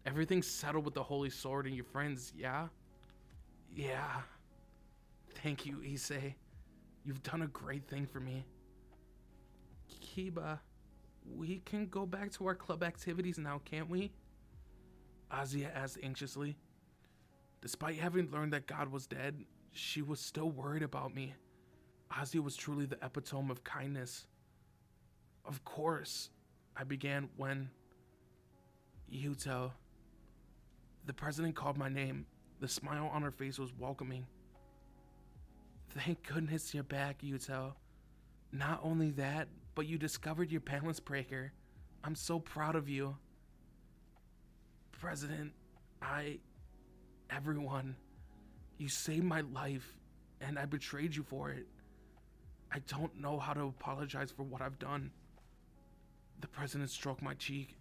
Speaker 1: Everything's settled with the holy sword and your friends, yeah?" "Yeah. Thank you, Issei. You've done a great thing for me." "Kiba, we can go back to our club activities now, can't we?" Azia asked anxiously. Despite having learned that God was dead, she was still worried about me. Azia was truly the epitome of kindness. "Of course," I began when... "Yuto." The president called my name. The smile on her face was welcoming. "Thank goodness you're back, Yuto. Not only that, but you discovered your balance breaker. I'm so proud of you." "President, everyone, you saved my life, and I betrayed you for it. I don't know how to apologize for what I've done." The president stroked my cheek.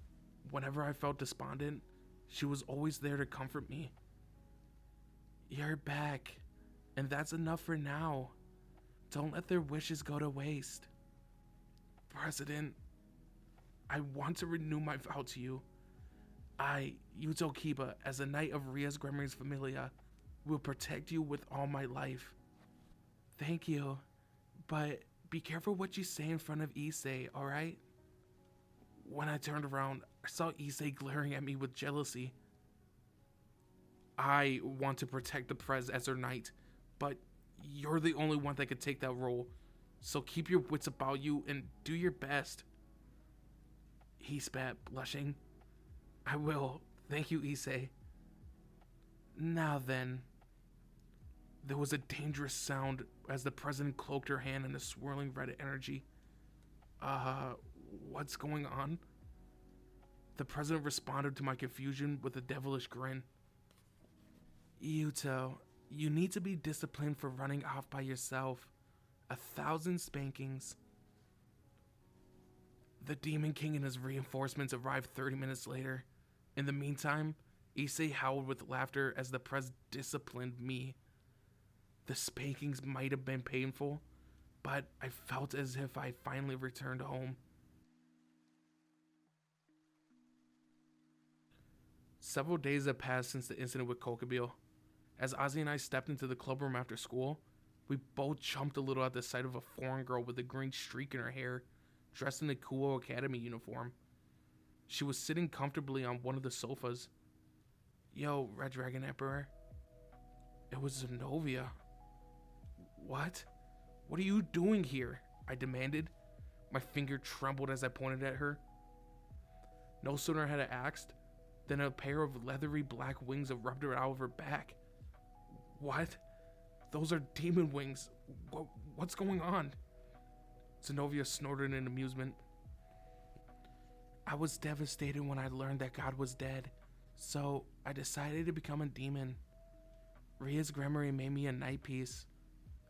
Speaker 1: Whenever I felt despondent, she was always there to comfort me. "You're back, and that's enough for now. Don't let their wishes go to waste." "President, I want to renew my vow to you. I, Yuto Kiba, as a knight of Ria's Gremlins Familia, will protect you with all my life." "Thank you, but be careful what you say in front of Issei, alright?" When I turned around, I saw Issei glaring at me with jealousy. "I want to protect the Prez as her knight, but you're the only one that could take that role, so keep your wits about you and do your best." He spat, blushing. "I will. Thank you, Issei." Now then. There was a dangerous sound as the president cloaked her hand in a swirling red energy. What's going on?" The president responded to my confusion with a devilish grin. "Yuto, you need to be disciplined for running off by yourself. 1,000 spankings." The Demon King and his reinforcements arrived 30 minutes later. In the meantime, Issei howled with laughter as the prez disciplined me. The spankings might have been painful, but I felt as if I finally returned home. Several days had passed since the incident with Kokubio. As Ozzy and I stepped into the clubroom after school, we both jumped a little at the sight of a foreign girl with a green streak in her hair, dressed in a Kuo Academy uniform. She was sitting comfortably on one of the sofas. "Yo, Red Dragon Emperor." It was Zenobia. What? What are you doing here?" I demanded. My finger trembled as I pointed at her. No sooner had I asked Then a pair of leathery black wings erupted out of her back. What? Those are demon wings. What's going on? Zenobia snorted in amusement. I was devastated when I learned that God was dead, so I decided to become a demon. Ria's Gremory made me a night piece.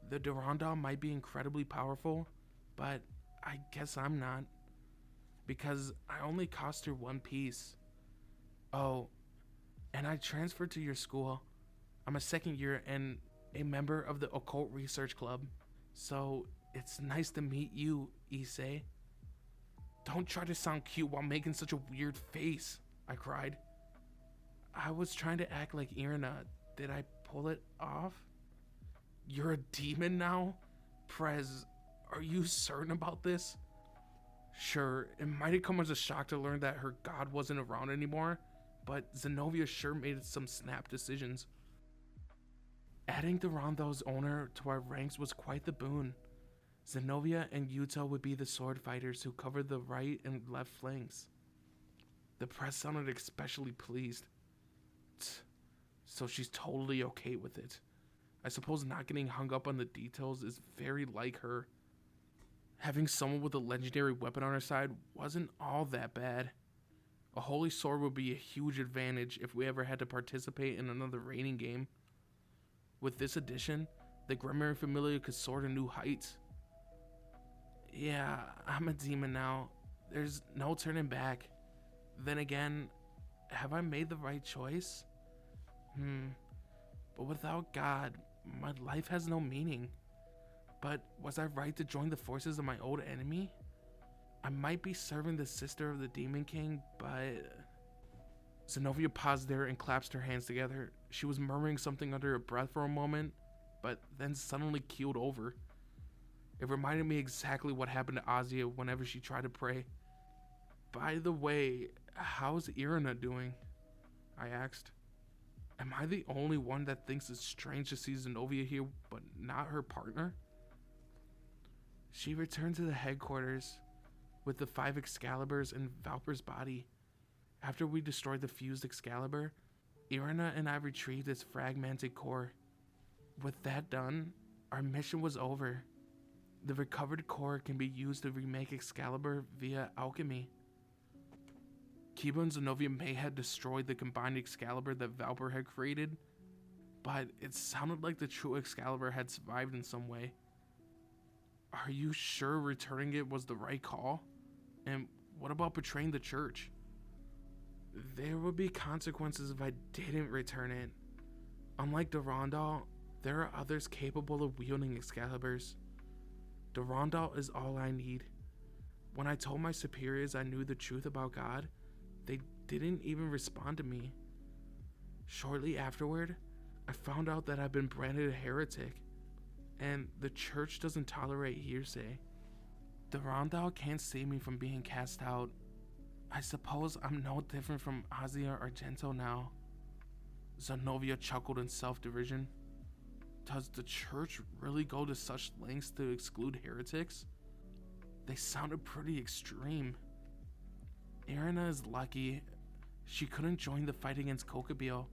Speaker 1: The Durandal might be incredibly powerful, but I guess I'm not, because I only cost her one piece. Oh, and I transferred to your school. I'm a second year and a member of the Occult Research Club, so it's nice to meet you, Issei. Don't try to sound cute while making such a weird face, I cried. I was trying to act like Irina. Did I pull it off? You're a demon now? Prez, are you certain about this? Sure, it might have come as a shock to learn that her god wasn't around anymore, but Zenobia sure made some snap decisions. Adding Durandal's owner to our ranks was quite the boon. Zenobia and Yuta would be the sword fighters who covered the right and left flanks. The press sounded especially pleased. So she's totally okay with it. I suppose not getting hung up on the details is very like her. Having someone with a legendary weapon on her side wasn't all that bad. A holy sword would be a huge advantage if we ever had to participate in another raiding game. With this addition, the Gremory Familia could soar to new heights. Yeah, I'm a demon now. There's no turning back. Then again, have I made the right choice? But without God, my life has no meaning. But was I right to join the forces of my old enemy? I might be serving the sister of the Demon King, but... Zenobia paused there and clasped her hands together. She was murmuring something under her breath for a moment, but then suddenly keeled over. It reminded me exactly what happened to Azia whenever she tried to pray. By the way, how's Irina doing? I asked. Am I the only one that thinks it's strange to see Zenobia here, but not her partner? She returned to the headquarters with the 5 Excaliburs and Valper's body. After we destroyed the fused Excalibur, Irina and I retrieved its fragmented core. With that done, our mission was over. The recovered core can be used to remake Excalibur via alchemy. Kiba and Zenobia may have destroyed the combined Excalibur that Valper had created, but it sounded like the true Excalibur had survived in some way. Are you sure returning it was the right call? And what about betraying the church? There would be consequences if I didn't return it. Unlike Durandal, there are others capable of wielding Excaliburs. Durandal is all I need. When I told my superiors I knew the truth about God, they didn't even respond to me. Shortly afterward, I found out that I've been branded a heretic, and the church doesn't tolerate hearsay. Durandal can't save me from being cast out. I suppose I'm no different from Azia Argento now. Zenobia chuckled in self-derision. Does the church really go to such lengths to exclude heretics? They sounded pretty extreme. Irina is lucky. She couldn't join the fight against Kokobio,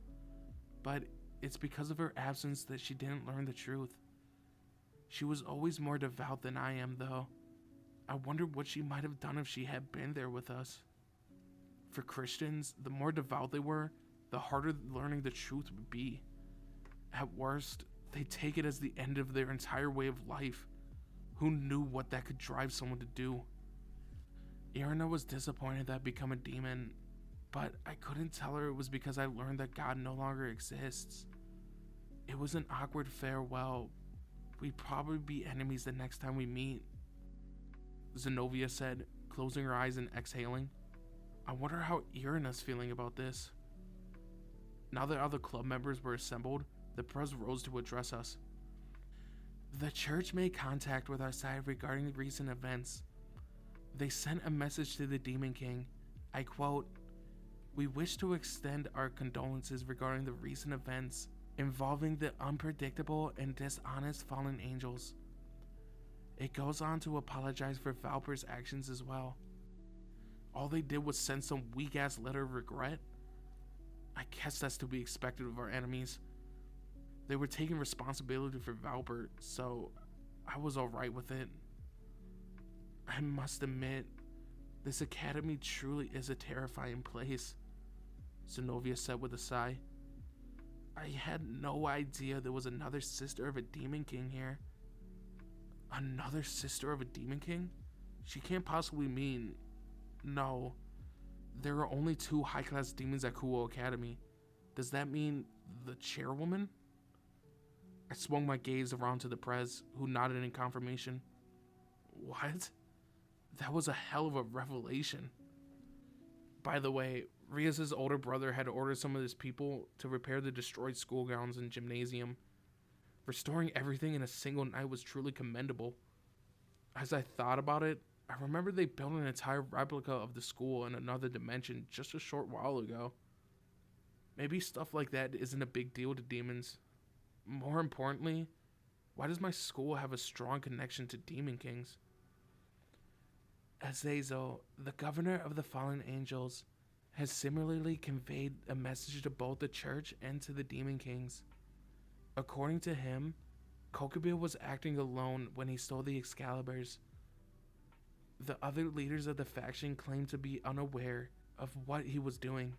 Speaker 1: but it's because of her absence that she didn't learn the truth. She was always more devout than I am, though. I wondered what she might have done if she had been there with us. For Christians, the more devout they were, the harder learning the truth would be. At worst, they take it as the end of their entire way of life. Who knew what that could drive someone to do? Irina was disappointed that I'd become a demon, but I couldn't tell her it was because I learned that God no longer exists. It was an awkward farewell. We'd probably be enemies the next time we meet. Zenobia said, closing her eyes and exhaling. I wonder how Irina's feeling about this. Now that other club members were assembled, the press rose to address us. The church made contact with our side regarding recent events. They sent a message to the Demon King. I quote, "We wish to extend our condolences regarding the recent events involving the unpredictable and dishonest fallen angels." It goes on to apologize for Valper's actions as well. All they did was send some weak-ass letter of regret. I guess that's to be expected of our enemies. They were taking responsibility for Valbert, so I was alright with it. I must admit, this academy truly is a terrifying place, Zenobia said with a sigh. I had no idea there was another sister of a Demon King here. Another sister of a Demon King? She can't possibly mean... No. There are only 2 high-class demons at Kuo Academy. Does that mean the chairwoman? I swung my gaze around to the Prez, who nodded in confirmation. What? That was a hell of a revelation. By the way, Rias' older brother had ordered some of his people to repair the destroyed school grounds and gymnasium. Restoring everything in a single night was truly commendable. As I thought about it, I remember they built an entire replica of the school in another dimension just a short while ago. Maybe stuff like that isn't a big deal to demons. More importantly, why does my school have a strong connection to Demon Kings? Azazel, the governor of the fallen angels, has similarly conveyed a message to both the church and to the Demon Kings. According to him, Kokubio was acting alone when he stole the Excaliburs. The other leaders of the faction claimed to be unaware of what he was doing.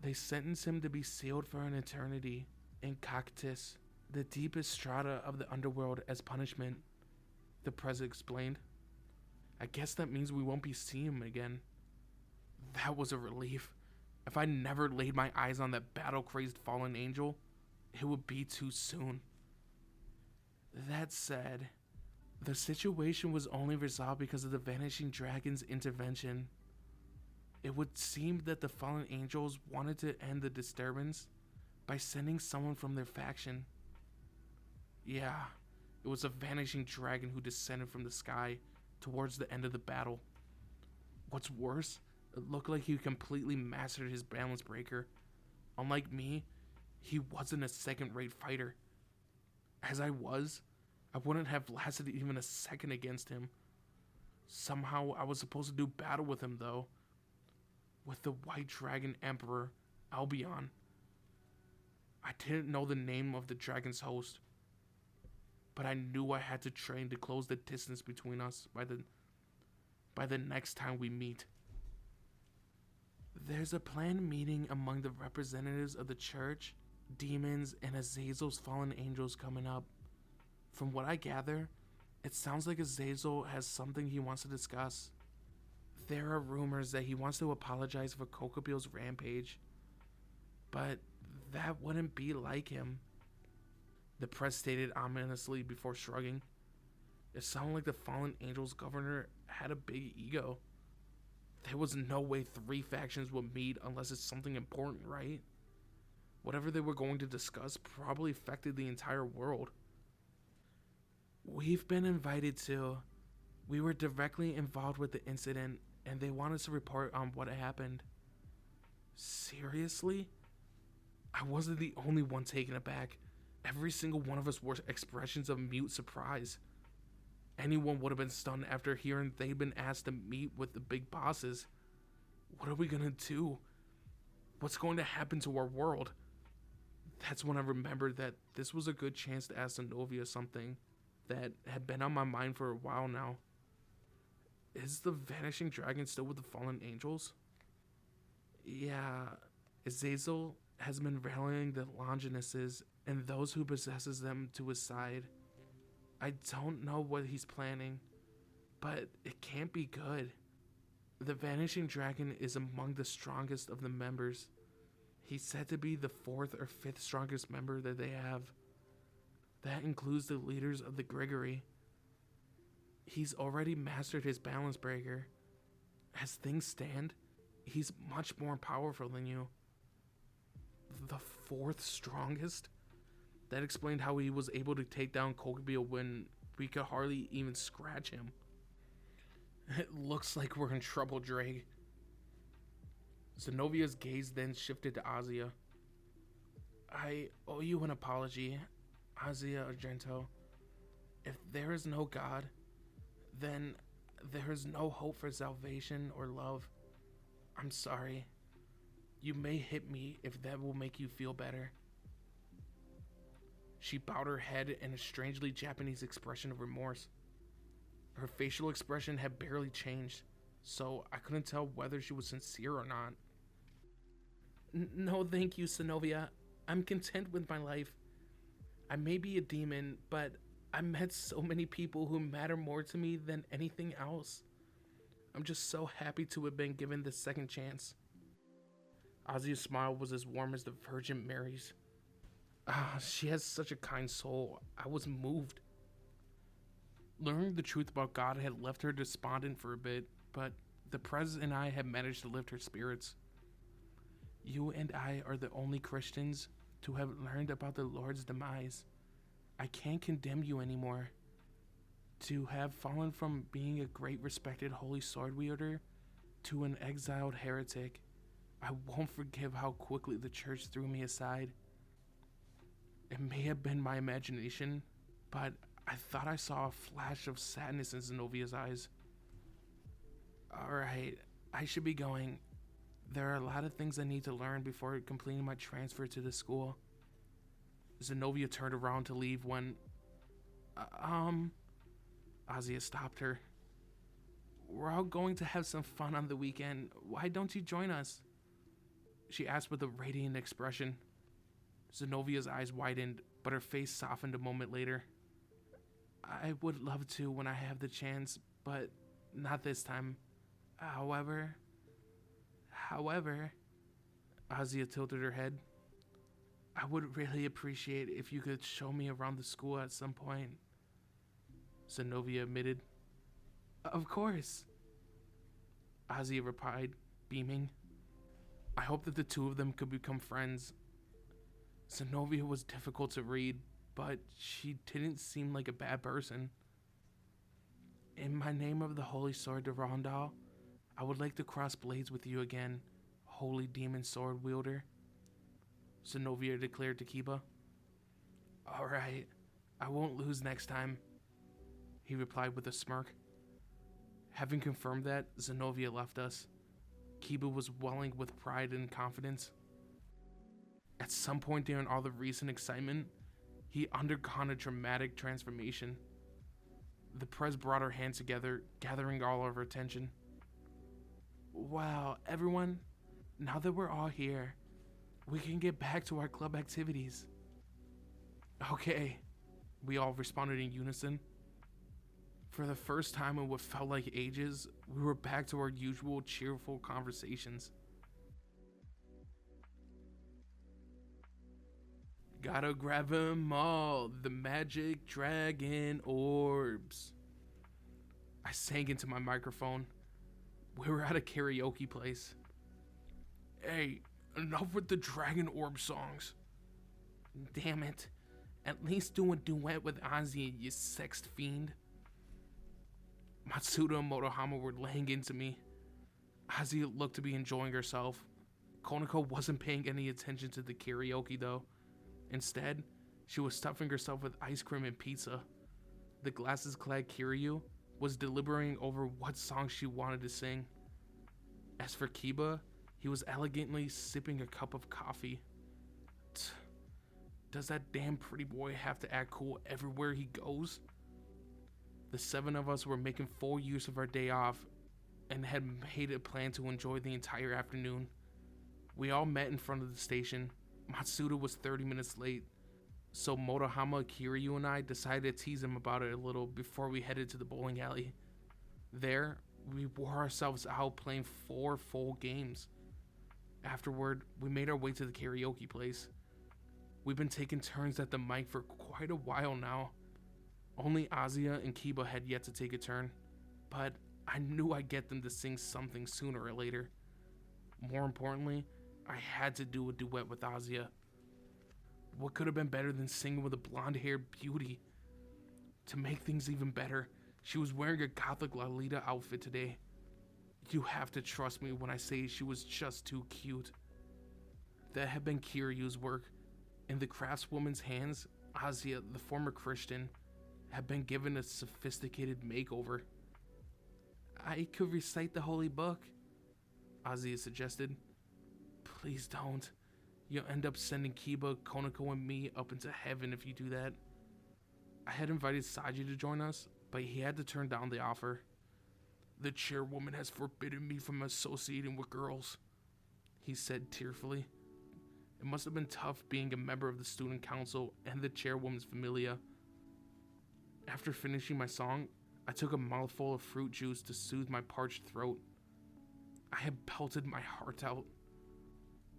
Speaker 1: They sentenced him to be sealed for an eternity in Cactus, the deepest strata of the underworld, as punishment, the president explained. I guess that means we won't be seeing him again. That was a relief. If I never laid my eyes on that battle-crazed fallen angel, it would be too soon. That said, the situation was only resolved because of the Vanishing Dragon's intervention. It would seem that the fallen angels wanted to end the disturbance by sending someone from their faction. Yeah, it was a Vanishing Dragon who descended from the sky towards the end of the battle. What's worse, it looked like he completely mastered his balance breaker. Unlike me, he wasn't a second-rate fighter. As I wouldn't have lasted even a second against him. Somehow I was supposed to do battle with him though. With the White Dragon Emperor, Albion. I didn't know the name of the dragon's host, but I knew I had to train to close the distance between us by the next time we meet. There's a planned meeting among the representatives of the church, demons, and Azazel's fallen angels coming up. From what I gather, it sounds like Azazel has something he wants to discuss. There are rumors that he wants to apologize for Kokobio's rampage, but that wouldn't be like him, the press stated ominously before shrugging. It sounded like the fallen angels governor had a big ego. There was no way 3 factions would meet unless it's something important, right? Whatever they were going to discuss probably affected the entire world. We've been invited to. We were directly involved with the incident, and they want us to report on what happened. Seriously? I wasn't the only one taken aback. Every single one of us wore expressions of mute surprise. Anyone would have been stunned after hearing they'd been asked to meet with the big bosses. What are we gonna do? What's going to happen to our world? That's when I remembered that this was a good chance to ask Zenovia something that had been on my mind for a while now. Is the Vanishing Dragon still with the fallen angels? Yeah, Azazel has been rallying the Longinuses and those who possesses them to his side. I don't know what he's planning, but it can't be good. The Vanishing Dragon is among the strongest of the members. He's said to be the 4th or 5th strongest member that they have. That includes the leaders of the Gregory. He's already mastered his balance breaker. As things stand, he's much more powerful than you. The 4th strongest? That explained how he was able to take down Kokubio when we could hardly even scratch him. It looks like we're in trouble, Drake. Zenovia's gaze then shifted to Azia. I owe you an apology, Azia Argento. If there is no God, then there is no hope for salvation or love. I'm sorry. You may hit me if that will make you feel better. She bowed her head in a strangely Japanese expression of remorse. Her facial expression had barely changed, so I couldn't tell whether she was sincere or not. No, thank you, Sinovia. I'm content with my life. I may be a demon, but I met so many people who matter more to me than anything else. I'm just so happy to have been given this second chance. Azia's smile was as warm as the Virgin Mary's. She has such a kind soul. I was moved. Learning the truth about God had left her despondent for a bit, but the Prez and I had managed to lift her spirits. You and I are the only Christians to have learned about the Lord's demise. I can't condemn you anymore. To have fallen from being a great respected holy sword wielder to an exiled heretic, I won't forgive how quickly the church threw me aside. It may have been my imagination, but I thought I saw a flash of sadness in Zenovia's eyes. Alright, I should be going. There are a lot of things I need to learn before completing my transfer to the school. Zenovia turned around to leave when... Azia stopped her. We're all going to have some fun on the weekend. Why don't you join us? She asked with a radiant expression. Zenovia's eyes widened, but her face softened a moment later. I would love to when I have the chance, but not this time. However, Azia tilted her head. I would really appreciate if you could show me around the school at some point. Zenovia admitted. Of course, Azia replied, beaming. I hope that the two of them could become friends. Zenovia was difficult to read, but she didn't seem like a bad person. In my name of the Holy Sword de Rondal, I would like to cross blades with you again, holy demon sword wielder, Zenovia declared to Kiba. Alright, I won't lose next time, he replied with a smirk. Having confirmed that, Zenovia left us. Kiba was welling with pride and confidence. At some point during all the recent excitement, he undergone a dramatic transformation. The Prez brought her hands together, gathering all of her attention. Wow, everyone, now that we're all here, we can get back to our club activities. Okay, we all responded in unison. For the first time in what felt like ages, we were back to our usual cheerful conversations. Gotta grab them all, the magic dragon orbs. I sang into my microphone. We were at a karaoke place. Hey, enough with the dragon orb songs. Damn it. At least do a duet with Ozzy, you sexed fiend. Matsuda and Motohama were laying into me. Ozzy looked to be enjoying herself. Konako wasn't paying any attention to the karaoke though. Instead, she was stuffing herself with ice cream and pizza. The glasses-clad Kiryu was deliberating over what song she wanted to sing. As for Kiba, he was elegantly sipping a cup of coffee. Does that damn pretty boy have to act cool everywhere he goes? The seven of us were making full use of our day off and had made a plan to enjoy the entire afternoon. We all met in front of the station. Matsuda was 30 minutes late, so Motohama, Kiryu, and I decided to tease him about it a little before we headed to the bowling alley. There, we wore ourselves out playing 4 full games. Afterward, we made our way to the karaoke place. We've been taking turns at the mic for quite a while now. Only Azia and Kiba had yet to take a turn, but I knew I'd get them to sing something sooner or later. More importantly, I had to do a duet with Azia. What could have been better than singing with a blonde-haired beauty? To make things even better, she was wearing a gothic Lolita outfit today. You have to trust me when I say she was just too cute. That had been Kiryu's work. In the craftswoman's hands, Azia, the former Christian, had been given a sophisticated makeover. I could recite the holy book, Azia suggested. Please don't. You'll end up sending Kiba, Konako, and me up into heaven if you do that. I had invited Saji to join us, but he had to turn down the offer. The chairwoman has forbidden me from associating with girls, he said tearfully. It must have been tough being a member of the student council and the chairwoman's familia. After finishing my song, I took a mouthful of fruit juice to soothe my parched throat. I had pelted my heart out.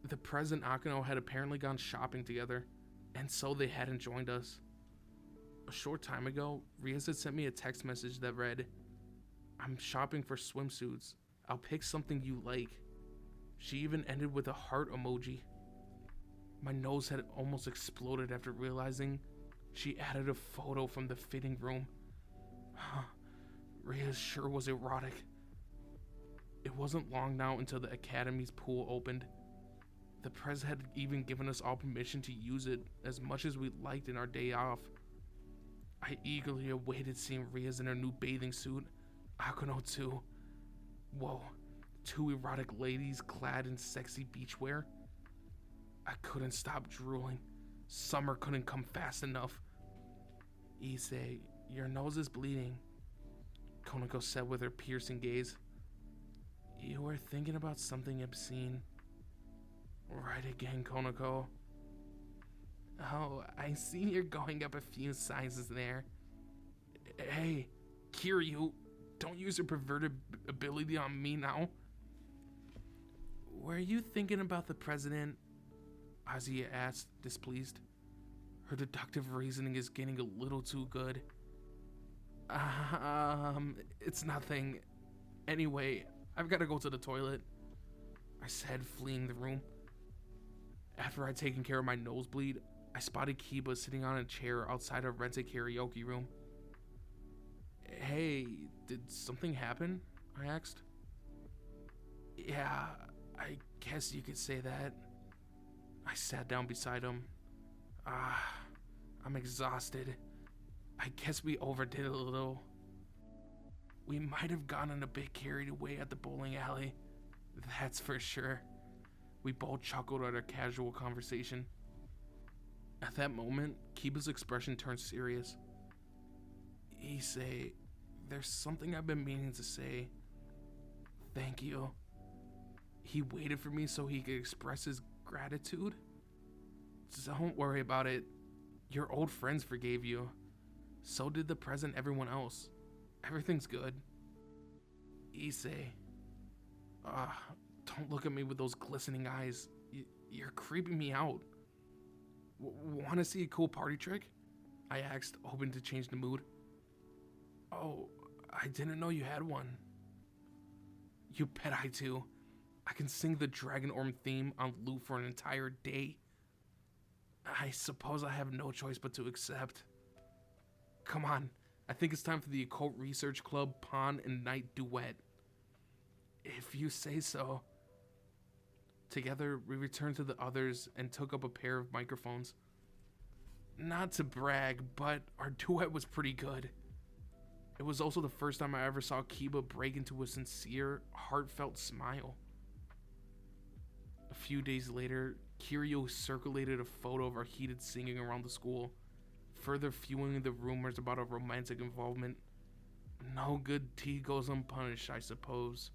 Speaker 1: The Prez and Akano had apparently gone shopping together, and so they hadn't joined us. A short time ago, Riaz had sent me a text message that read, "I'm shopping for swimsuits. I'll pick something you like." She even ended with a heart emoji. My nose had almost exploded after realizing she added a photo from the fitting room. Riaz sure was erotic. It wasn't long now until the academy's pool opened. The Prez had even given us all permission to use it as much as we liked in our day off. I eagerly awaited seeing Riaz in her new bathing suit. Akano too. Whoa, two erotic ladies clad in sexy beachwear. I couldn't stop drooling. Summer couldn't come fast enough. Issei, your nose is bleeding, Konako said with her piercing gaze. You were thinking about something obscene. Right again, Konako. Oh, I see you're going up a few sizes there. Hey, Kiryu, don't use your perverted ability on me now. Were you thinking about the president? Azuya asked, displeased. Her deductive reasoning is getting a little too good. It's nothing. Anyway, I've got to go to the toilet, I said, fleeing the room. After I'd taken care of my nosebleed, I spotted Kiba sitting on a chair outside a rented karaoke room. Hey, did something happen? I asked. Yeah, I guess you could say that. I sat down beside him. I'm exhausted. I guess we overdid it a little. We might have gotten a bit carried away at the bowling alley. That's for sure. We both chuckled at our casual conversation. At that moment, Kiba's expression turned serious. Issei, there's something I've been meaning to say. Thank you. He waited for me so he could express his gratitude? Don't worry about it. Your old friends forgave you. So did the Prez and everyone else. Everything's good. Issei. Don't look at me with those glistening eyes. You're creeping me out. Want to see a cool party trick? I asked, hoping to change the mood. Oh, I didn't know you had one. You bet I do. I can sing the Dragon Orm theme on loop for an entire day. I suppose I have no choice but to accept. Come on, I think it's time for the Occult Research Club Pawn and Knight duet. If you say so. Together, we returned to the others and took up a pair of microphones. Not to brag, but our duet was pretty good. It was also the first time I ever saw Kiba break into a sincere, heartfelt smile. A few days later, Kiryu circulated a photo of our heated singing around the school, further fueling the rumors about our romantic involvement. No good deed goes unpunished, I suppose.